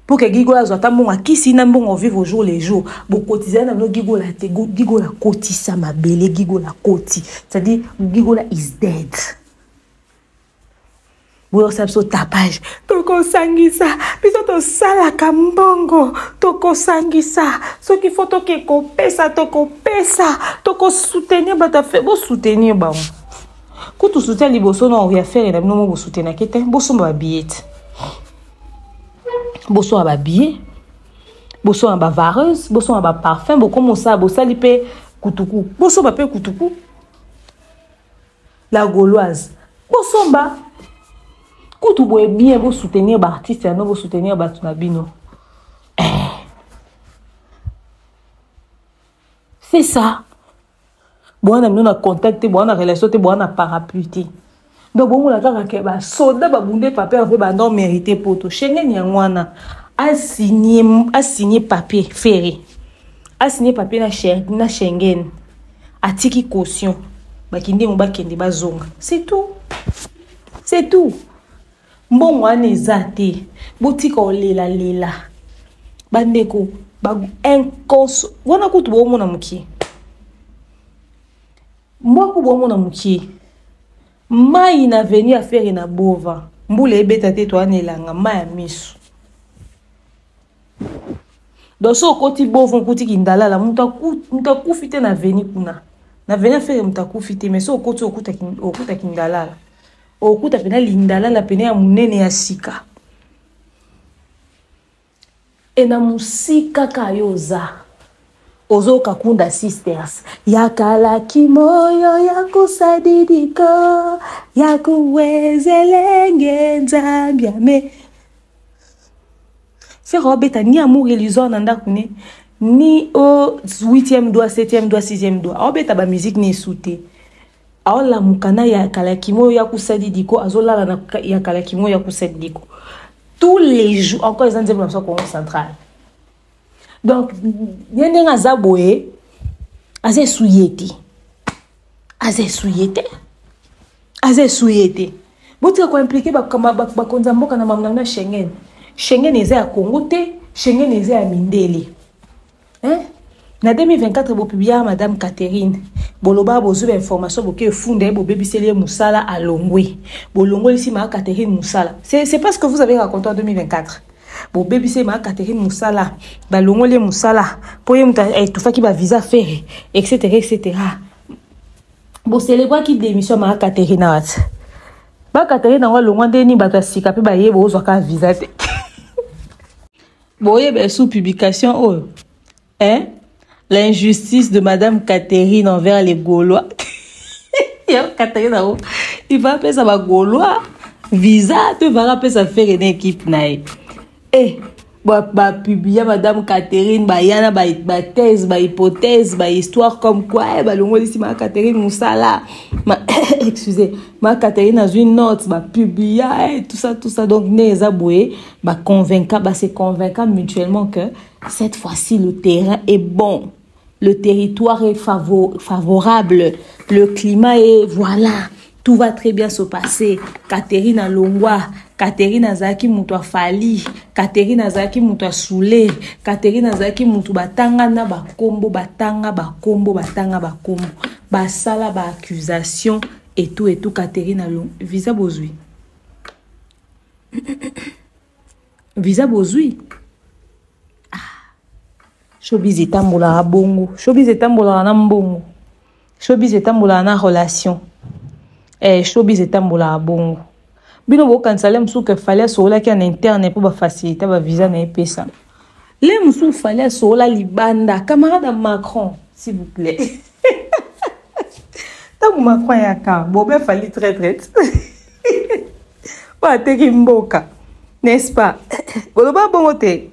[SPEAKER 2] pour que gigola zwata mbongo akisi na mbongo vivre au jour les jours bo cotiser na no gigola te gigola koti sama bele gigola koti c'est-à-dire gigola is dead. Vous savez ce tapage, toko sangisa, biso to sala kambongo, toko sangisa, ce qu'il faut toko pesa, toko soutenir bata fait, bo soutenir ba. Quand tu soutiens liboso na rien faire na no bo soutenir kete, bo so ba billet. Bo so ba billet. Bo so ba vareuse, bo so ba parfum, bo comme ça, bo sali pe kutuku. Bo so ba pe kutuku. La gauloise. Bo so ba quand tu veux bien vous soutenir l'artiste, non vous soutenir Batunabino. C'est ça. Bon, on a contacté, bon, on a relation, bon, on a parapluie. Donc, bon, on a fait un soldat, babundé, papier, on fait non mérité pour tout. Schengen Yangwana a signé papier ferré. A signé papier na Schengen. A tiki caution. Bakinde mubakende bazonga. C'est tout. C'est tout. Bon wane zate botika olela bandeko ba inconso wana kutu bo mona muki mboko bo mona muki mai na venir à faire na bova mbule ebeta te to anelanga mai misu doso koti bovon kuti kindalala muta kufite na veni kuna na venir faire muta kufite mais so koti okuta kindalala okuta pena lindala la pena ya munene ya sika ena musika kayoza ozo kakunda sisters yakala kimoyo yakusadidiko yakuwezelenge nzambia me c'est robeta ni amour religion nanda kune ni au 8e doigt 7e doigt 6e doigt robeta ba musique ni souté aola mukana ya kalakimo ya kusadidiko azola na ya kalakimo ya kusadidiko tous les jours encore les anzembe na Congo central donc yendenga zaboye aze suyete botika ko impliquer ba konza mboka na mamna na Schengen eza ya Congo te Schengen eza ya mindele na 2024 bo publier madame Catherine boloba bozu information boke funde bo bebiseli musala à Longwe bolongo ici ma Catherine Musala c'est pas ce que vous avez raconté en 2024 bo bebiseli ma Catherine Musala balongo le musala poye muta tout fa ki ba visa faire etc. bo célébrer ki démission ma Catherine wat ba Catherine ngo longo ndeni bato sika pe ba yebo ozwa ka visa te boye be sous publication l'injustice de Madame Catherine envers les Gaulois. Catherine, il va appeler ça ma Gaulois. Visa, tu vas appeler ça faire une équipe. Bah, publier Madame Catherine, bah, y a ba thèse, ba hypothèse, ba histoire comme quoi, bah, le mot ici, ma Catherine Moussala. Excusez, ma Catherine a une note, bah, publier, tout ça. Donc, les aboués, bah, c'est convaincant mutuellement que cette fois-ci, le terrain est bon. Le territoire est favorable. Le climat est, voilà, tout va très bien se passer. Catherine a Longwa, Catherine Azaki Moutoua Fali, Catherine Azaki Moutoua Soulé, Catherine Azaki Moutou Batanga na Bakombo, Batanga Bakombo, Basala ba accusation et tout, Catherine a Longwa. Visa Bozui. Showbiz etambola bongo. Showbiz etambola na mbongo. Showbiz etambola na relation. Showbiz etambola bongo. Bino bo kansale msu que fallait sola qui en interne pour faciliter ba visa na epesa. Les msu fallait sola libanda camarade Macron s'il vous plaît. Tant Macron ya ka bo be fallait très. Pas te kimboka. N'est-ce pas? Boloba bongo te.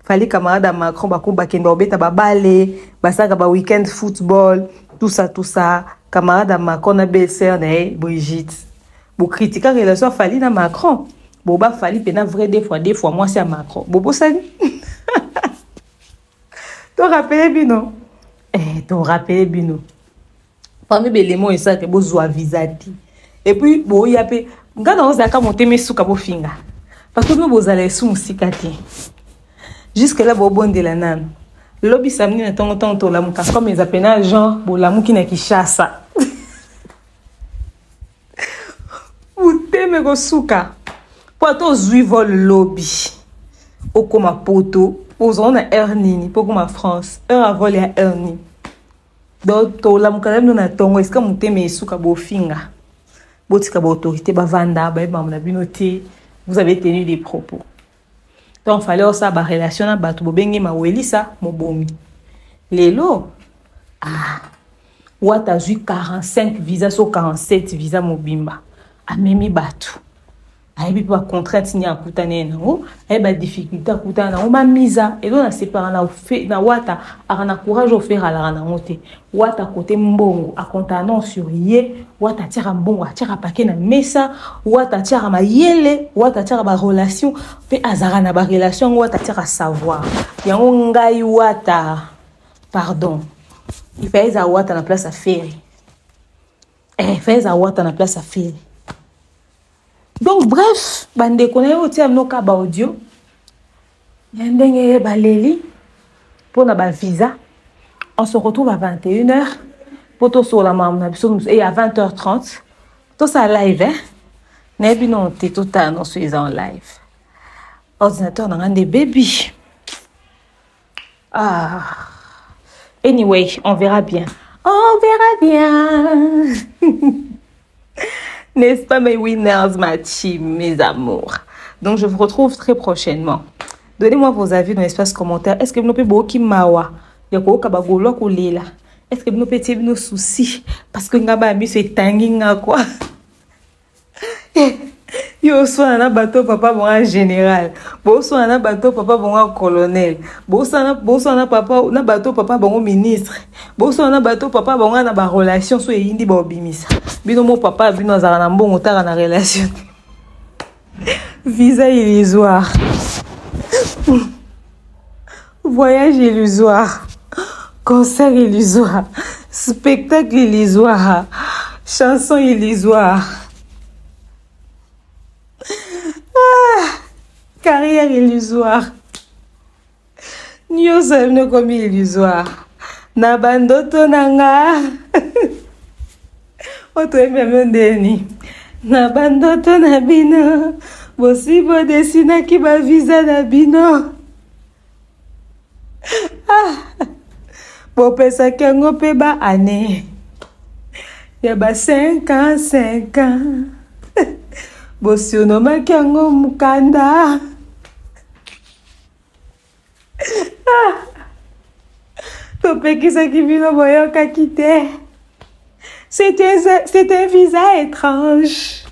[SPEAKER 2] Fallait camarade Macron ba ko bakenda obeta ba balé, basaka ba weekend football, tout ça. Camarade Macron na belle-sœur na Brigitte. Bo critiquer relation Fali na Macron. Bo ba Fali pena vrai des fois moi c'est à Macron. Bobo sali. Tu rappelles bino? Tu rappelles bino. Parmi les mots et ça que bo zwa visati. Et puis bo yape ngana ozaka monter mes souka bo finga. Parce que nous bo zala sou musikati. Jusque là bo bonde la nan. Lobby samedi na tongo la muka comme les appena Jean bo la muki na Kishasa. Uteme go suka. Po to zui vol lobby. Okoma poto, posons na Ernini, pokoma France. A vol ya Erni. Donc to la muka na tongo est-ce que muteme suka bo finga. Botika bo autorité ba vanda ba na binoté. Vous avez tenu des propos. Donc fallait aussi ba relation na batu bo bengi ma welisa mo bomi. Lelo wata zui 45 visas sur 47 visas mobimba. Amemi batu. Aibi pa contrainte ni akutane na o, aiba difficulté akutana na o ma misa et donc na séparer na fait na wata arana courage au faire ala na moté. Wata côté mbongo a contanant sur yé, wata tira mbongo a tira paquet na mesa, wata tira ma yele, wata tira ba relation, pe azara na ba relation wata tira savoir. Yango ngai wata pardon. Il fait à wata na place à faire. Fait à wata na place à faire. Donc bref, bande connaît aussi amno ka ba audio. Yandenge baleli pour na ba visa. On se retrouve à 21h pour tout sur la maman et à 20h30. Tout ça live hein. Nebi non t'es tout à non suis en live. Ordinateur dans des baby. Anyway, on verra bien. On verra bien. N'est-ce pas mes winners, ma team, mes amours? Donc, je vous retrouve très prochainement. Donnez-moi vos avis dans l'espace commentaire. Est-ce que vous n'avez pas de mawa? Est-ce que vous n'avez pas de soucis? Parce que vous n'avez pas de tangi quoi? Yo soit un bateau papa bon un général. Bon soit un bateau papa bon un colonel. Bon soit un papa un bateau papa bon ministre. Bon soit un bateau papa bon un ba relation so yindi ba obimisa. Bino mo papa bino za na mbongo ta na relation. Visa illusoire. Voyage illusoire. Concert illusoire. Spectacle illusoire. Chanson illusoire. Carrière illusoire. Nyo savne comme illusoire. Na bandoto nanga. Oto même deni. Na bandoto na bino. Bosi bo desina ki ba visa na bino. Bo pesa kengo pe ba ane. Ya ba 5 ans. Bosi onoma kengo mukanda. C'est un visa étrange.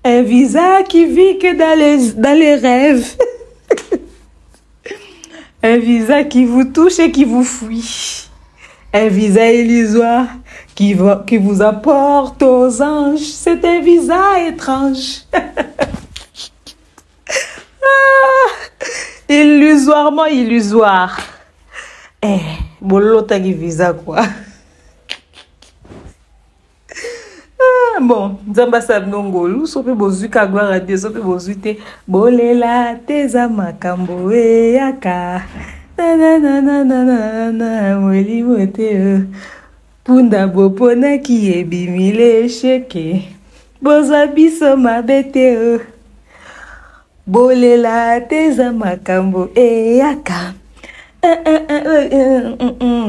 [SPEAKER 2] Un visa qui vit que dans les rêves. Un visa qui vous touche et qui vous fuit. Un visa illusoire qui vous apporte aux anges. C'est un visa étrange. Illusoirement illusoire. Bolota qui visa quoi. Bon, Nzamba Sabnongolu, sope bozuka gloire à Dieu, sope bozute bolela teza makambo yaka. Na mweli mote punda bopona ki ebimile sheke. Boza biso mabete bolela teza makambo yaka.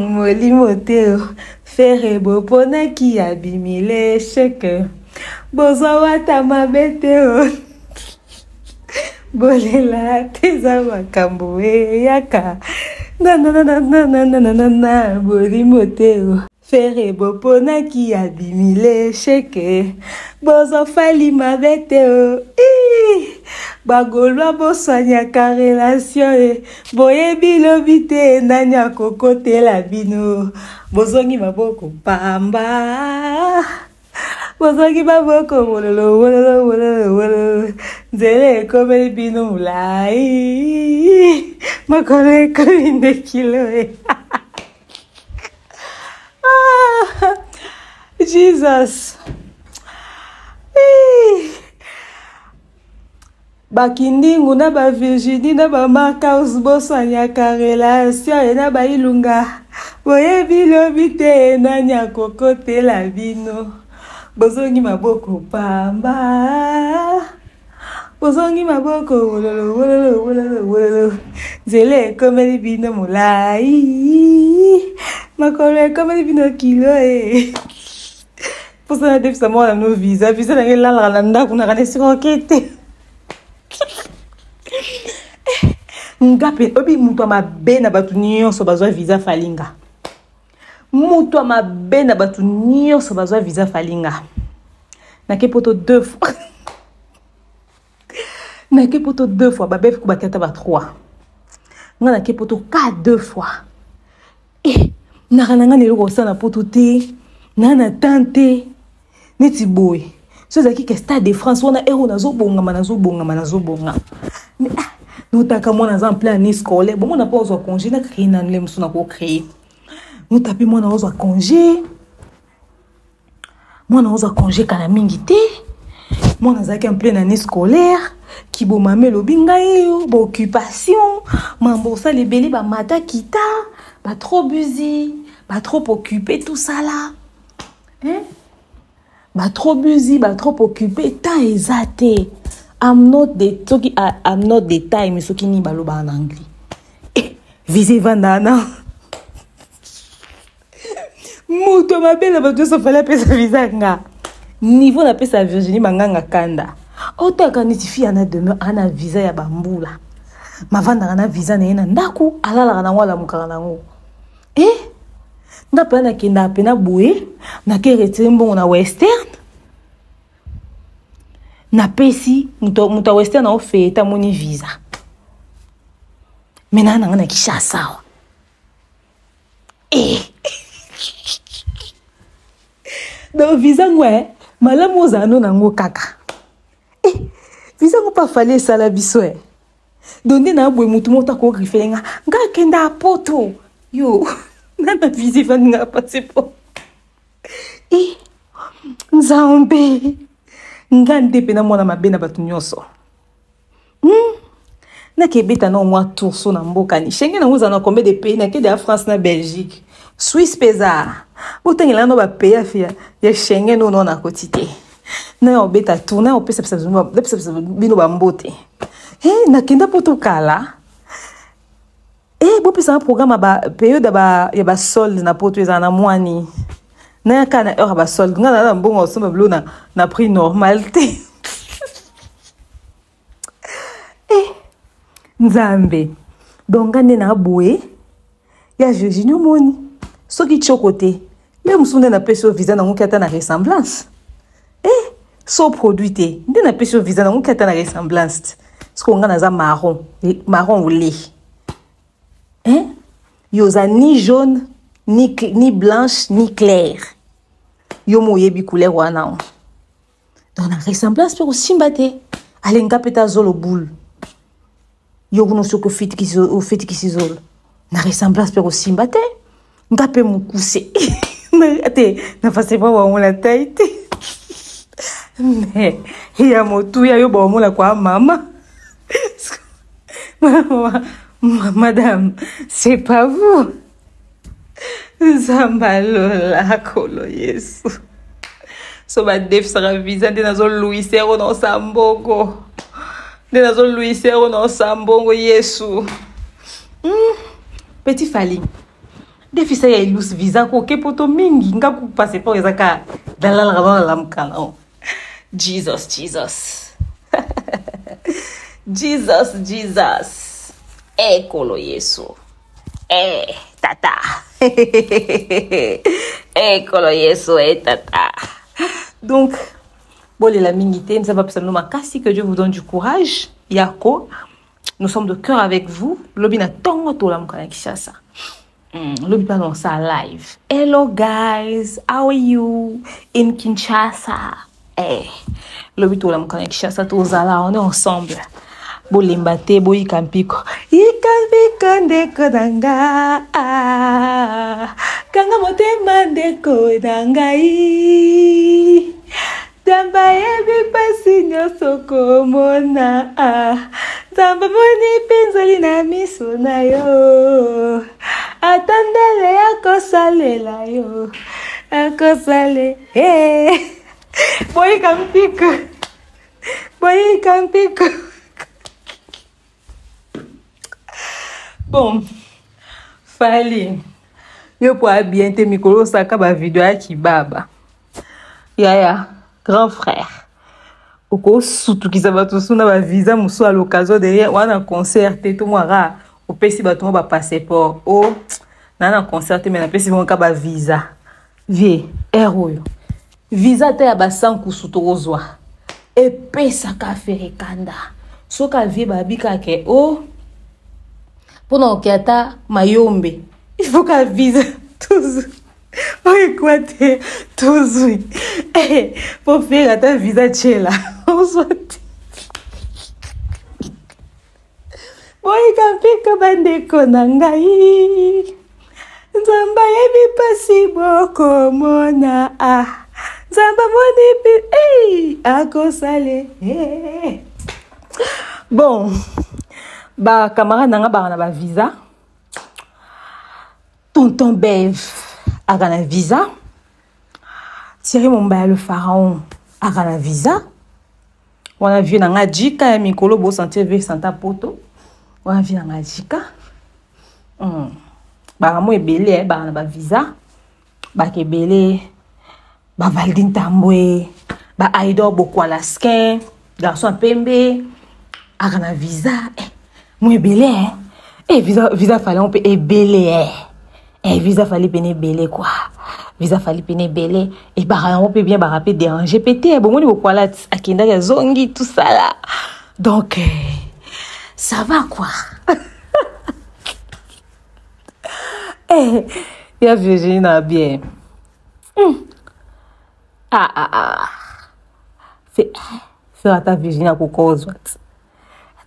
[SPEAKER 2] Molimo teo Fere bopona ki abimile cheke Bozo wata mabeteo Bolela teza wakambo yaka Na Molimo teo Fere bopona ki abimile cheke Bozo fali mabeteo Bagolwa bosanya ka relation boye bilobite nanya kokote la bino bozongi maboko pamba bozongi maboko wololo nzele komeli bino mulai makole kominde kilo Jesus Bakindingu na ba Virginie na ba Marcus bosanyaka relation na ba ilunga boye bilobite na nyakoko te la bino bozongi maboko pamba bozongi maboko wololo zele komeli bino mulai makole komeli bino kilo pour ça devisa moi no visa na ngela la ndako na kana sikokete Ngape obi mutu mabe na batu nyonso bazwa visa falinga. Mutu mabe na batu nyonso bazwa visa falinga. Na ke poto 2 fois. Na ke poto 2 fois babef ku bakata ba 3. Nga na ke poto 4 2 fois. Na kananga ne loko sana poto te. Na tante. Neti boy. So zaki ke Stade de France wana ero nazobonga manazobonga. Nous t'avons en plein année scolaire. Bon, on n'a pas besoin de congé. On a créé une année, on a créé. Nous t'avons besoin de congé. Moi, on a besoin de congé quand la mingité. Moi, on a en plein année scolaire. Qui bo mamé lo bingayo, bo occupation. Mambo ça les belés ba mata kita, ba trop busy, ba trop occupé tout ça là. Hein? Ba trop busy, ba trop occupé, temps exaté. I'm not the time so kini baloba en anglais. Visez vandana. Muto ma belle ba so fala pesa visa nga. Niveau na pesa Virginie manganga kanda. Autant quand nitifi ana demain ana visa ya bambula. Mavanda na visa na ena ndaku alala na wala mukala nango. Ndapa na kenda pena boué na ke retire mbongo na western. Na pesi muta western na ofeta moni visa. Mena na kisha sawa. Do visa ngwe malamu zano na ngo kaka. Visa ngo pa fale sala biso Donde na bwe mutu mota ko grifenga nga kenda poto. Yo na visa fa nga passport. Nzambe ngande pena mwana mabe na batu nyonso. Na kebeta na mwa tourso na mboka ni Schengen na uza na combien de pays na ke de France na Belgique. Suisse pesa. Botengela no ba pays afia ya Schengen no na kotite. Na obeta tourner o pesa bino ba mbote. Na kenda poto kala. Bo pesa un programme ba période ba ya ba solde na poto eza na mwani. Na kana heure ba solde ngana na mbongo somba blona na prix normal te. Nzambe dongane na boué ya Virginie moni soki chokote le musonde na peso visa na ngokata na ressemblance so produité nde na peso visa na ngokata na ressemblance sko ngana za marron ou lait yoza ni jaune ni blanche ni claire yo moyebi couleur wana donc na ressemblance pe ko simbate alenga peta zolo boule yo kuno soko fit kisizolo na ressemblance pe ko simbate ngape mukuse ate na fase pa wa la taite mais ya motu ya yo ba mola kwa mama madame c'est pas vous Zambalola kolo Yesu so ba def sara visa de nazo Louisero no sambongo de nazo Louisero no sambongo Yesu Petit Fali. Defi ça ya ilus visa ko ke poto mingi nga ku passeport ezaka dalala ngaba lamkana. Jesus. Jesus. Kolo Yesu. Tata. Kolo Yesu, tata. Donc, bon, la mingité, nous avons absolument cassé, que Dieu vous donne du courage. Yako, nous sommes de cœur avec vous. Lobby na tongo to la mkana Kinshasa. Lobby pas dans ça live. Hello guys, how are you in Kinshasa? Lobby to la mkana Kinshasa, tozala, on est ensemble. Bolimbate, boy kampiko. Ikampiko ndeko danga. Kanga motema ndeko dangai. Damba ebi pasi nyoso komona. Damba moni penzoli na miso na yo. Atandele akosalela yo. Akosale. Boy kampiko. Bon, Fali, yo pour bien te mikolo saka ba vidéo ya kibaba. Yaya, grand frère. Oko sutu kisaba tosuna ba visa muso à l'occasion de wana concert te to mwara o pesi ba to ba passeport. Oh, na concert te mais na pesi bonka ba visa. Vie, eroyo. Visa te ya ba sanku sutu ozwa. E pesa ka ferekanda. Soka vie ba bika ke oh pour nous kiata mayombe il faut qu'elle vise tous écoutez tous pour faire ta visa chela on soit boy kampika bande konangai nzamba yebi pasibo komona nzamba moni akosale bon. Ba camarade nanga ba na ba visa. Tonton Bev a na visa. Thierry Momba le pharaon a na visa. On a vu nanga jika ya mikolo bo sentir ve santa poto. On a vu nanga jika. Ba mo ebele ba na ba visa. Ba kebele ba Valdine Tambwe, ba Aidor Bokwalaskin, garçon pembe a na visa. Moi belé visa fallait on peut belé visa fallait peine belé quoi visa fallait peine belé et on peut bien rappeler déranger pété bon moi pourquoi là akenda ya zongi tout ça là donc ça va quoi ya Virginie na bien fait ta Virginie ko cause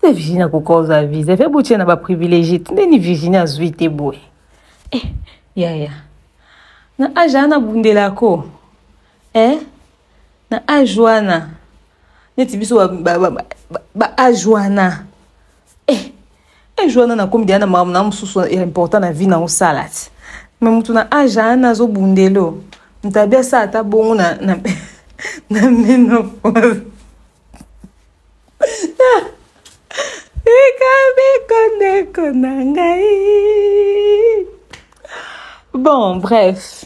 [SPEAKER 2] Virginia kukoza visa fait boucher na ba privilégié ndeni Virginia zuite boy ya na ajana bundela ko na ajuana neti biso ba ajuana ajuana na komdia na mam na mususu important na vie na usalat mais mutu na ajana zo bundelo mtabia sa ata bongo na menopause Bon, bref.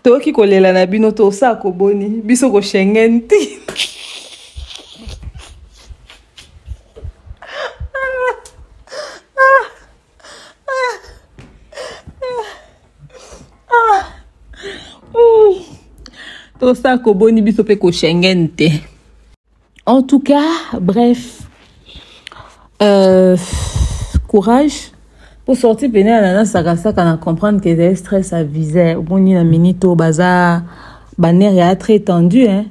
[SPEAKER 2] Toi qui collé la nabino to sa ko boni, biso ko Schengen ti. To sa ko boni biso pe ko Schengen ti. En tout cas, bref. Courage pour sortir péné à la sagasa quand on comprendre que des stress à viser au bon na minito baza banner est très tendu hein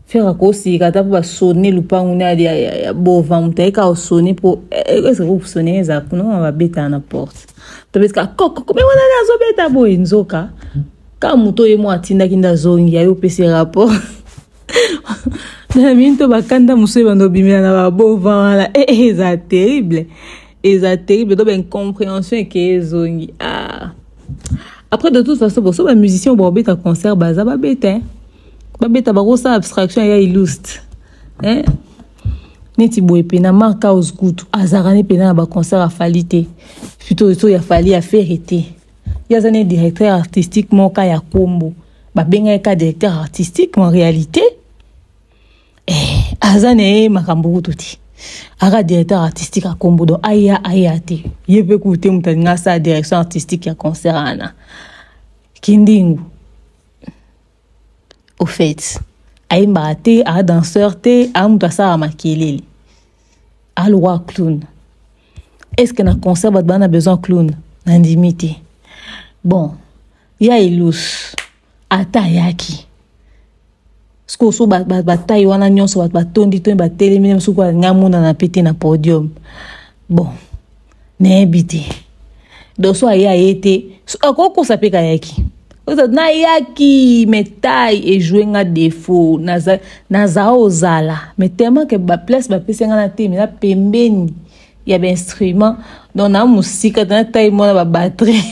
[SPEAKER 2] faire à cause si quand pour sonner le pas on a ya bon vente ka sonner pour est-ce que vous sonner ça non on va bêter à la porte tu parce que koko mais on a zo bêta boy nzoka ka muto ye mo atinda kinda zongi ya yo pesi rapport na minto bakanda muso bando bimela na ba bon vent là c'est terrible. Et c'est terrible, donc incompréhension et que zongi. Après de toute façon, pour ça, les musiciens vont bêta concert, baza ba bêta, ba bêta ba grosse abstraction ya illustre, hein. neti boye pena marka oskutu azarane pena na ba concert afalité plutôt so ya fali a faire été ya zane directeur artistique moka ya Kombo ba benga ka directeur artistique en réalité azane makambo tuti aga directeur artistique à Kombo do aya te yebe koute mutanga sa direction artistique ya concert ana kindingu au fait aimba te a danseur te a mutasa makelele a loi clown est-ce que na concert ba bana besoin clown na ndimité bon ya ilus ata yaki sko so ba taille wana nyonso ba tondi to ba telemi musu kwa ngamuna na pété na podium bon na ebité do so aya été akoko sapeka yaki na yaki metaille et jouer nga défaut naza ozala mais tellement que ba place ba pesenga na te na pembeni ya ba instrument donc na musique na taille mona ba batterie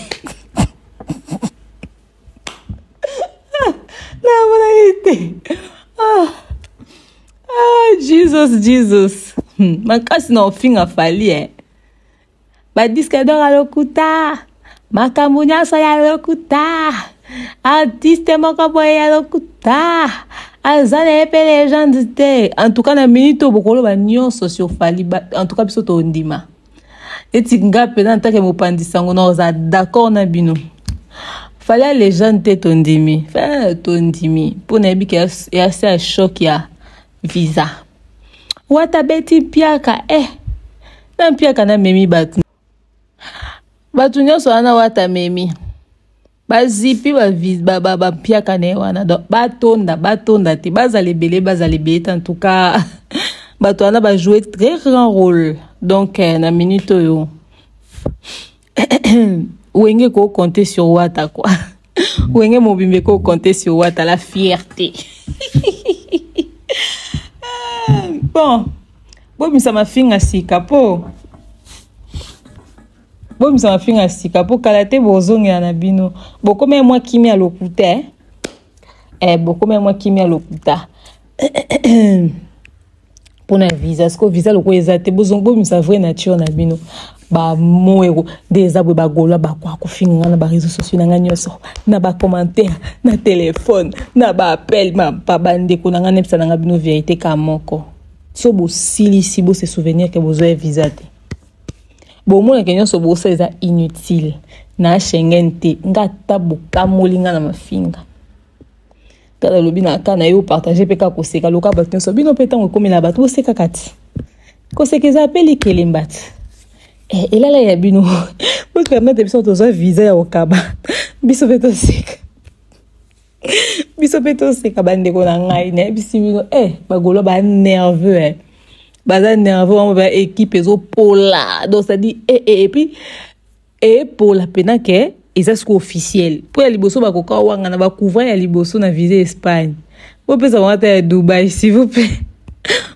[SPEAKER 2] na mona été Jesus makasi na ofinga fali ba disque d'or à lokuta makambo nyonso ya lokuta artiste moko boye ya lokuta azana epe légende te en tout cas na minute bokolo ba nyonso sur fali en tout cas biso to ndima eti ngape na ntake mopandisango na oza d'accord na bino fali ya légende te tondimi fa tondimi pour na bika ya sa choc ya visa wata beti piaka na piaka na memi batu nyonso wana wata memi bazipi ba piaka ne wana do batonda te bazali belé en tout cas bato wana ba jouer très grand rôle donc na minute yo wenge ko compter sur wata quoi wenge mobimbe ko compter sur wata la fierté bon misa mafinga sika po bon misa mafinga sika po kalate bozonga na bino bokome mwa kimia lokuta bokome mwa kimia lokuta pona visa sko visa loko ezate bozongo misa vraie nature na bino ba moero des abwe ba gola ba kwa ko finga na ba réseaux sociaux na nganyoso na ba commentaire na téléphone na ba appel ma pa bande ko na ngane psa na bino vérité ka moko so bo sili si bo se souvenir que bozo visa te bo mo ke nyonso bo se za inutile na Schengen te ngata boka molinga na mafinga kala lobi na kana yo partager pe ka ko seka loka ba nyonso bino petango komela ba to seka kati ko sekeza apeli kelembati et là ya bino pour permettre biso to za visa ya okaba biso peto seka bande ko na ngai ne bisi bino bagolo ba nerveux baza nerveux on va équipe ezo pola donc ça dit et puis pour la pena que ils est officiel pour ya liboso ba koka wanga na ba couvrir ya liboso na visa Espagne bo pesa wata ya Dubai s'il vous plaît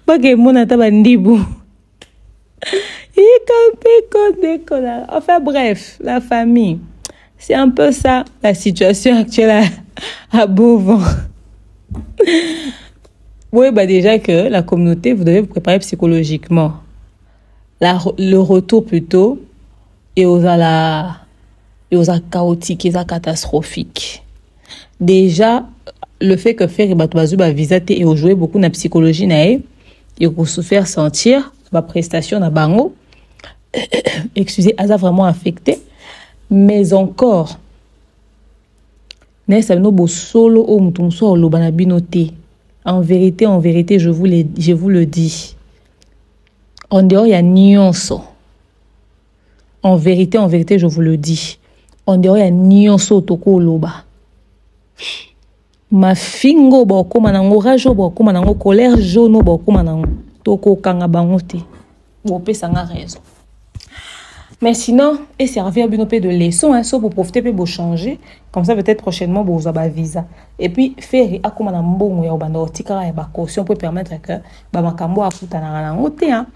[SPEAKER 2] ba ke mona ta bandibu enfin bref, la famille. C'est un peu ça, la situation actuelle à Beauvau. Oui, bah déjà que la communauté, vous devez vous préparer psychologiquement. Le retour plutôt est aux chaotique, et aux catastrophique. Déjà, le fait que faire visa et au jouer beaucoup de psychologie, et vous se faire sentir ma prestation na bango excusez a vraiment affecté mais encore n'est ça no bo solo o mutumso o lobana binoté en vérité je vous le dis en dehors ya nyonso en vérité je vous le dis en dehors ya nyonso toko loba ma fingo ba koma nango rajo ba koma nango colère jaune ba koma nango toko kanga bangote ou pesa nga raison mais sinon et servir bien de leçon hein, so pour profiter pour changer comme ça peut-être prochainement vous avez visa et puis faire a comme na mbongo ya obanda otika ya ba caution pour permettre que ba makambo akuta na ngote hein.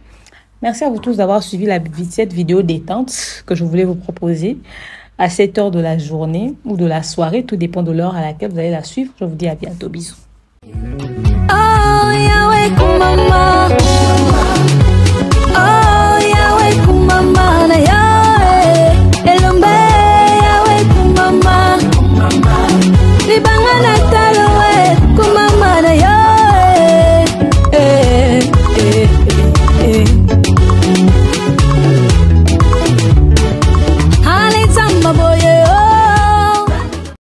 [SPEAKER 2] Merci à vous tous d'avoir suivi cette vidéo détente que je voulais vous proposer à 7 heures de la journée ou de la soirée, tout dépend de l'heure à laquelle vous allez la suivre. Je vous dis à bientôt, bisous. Oh, Yahweh,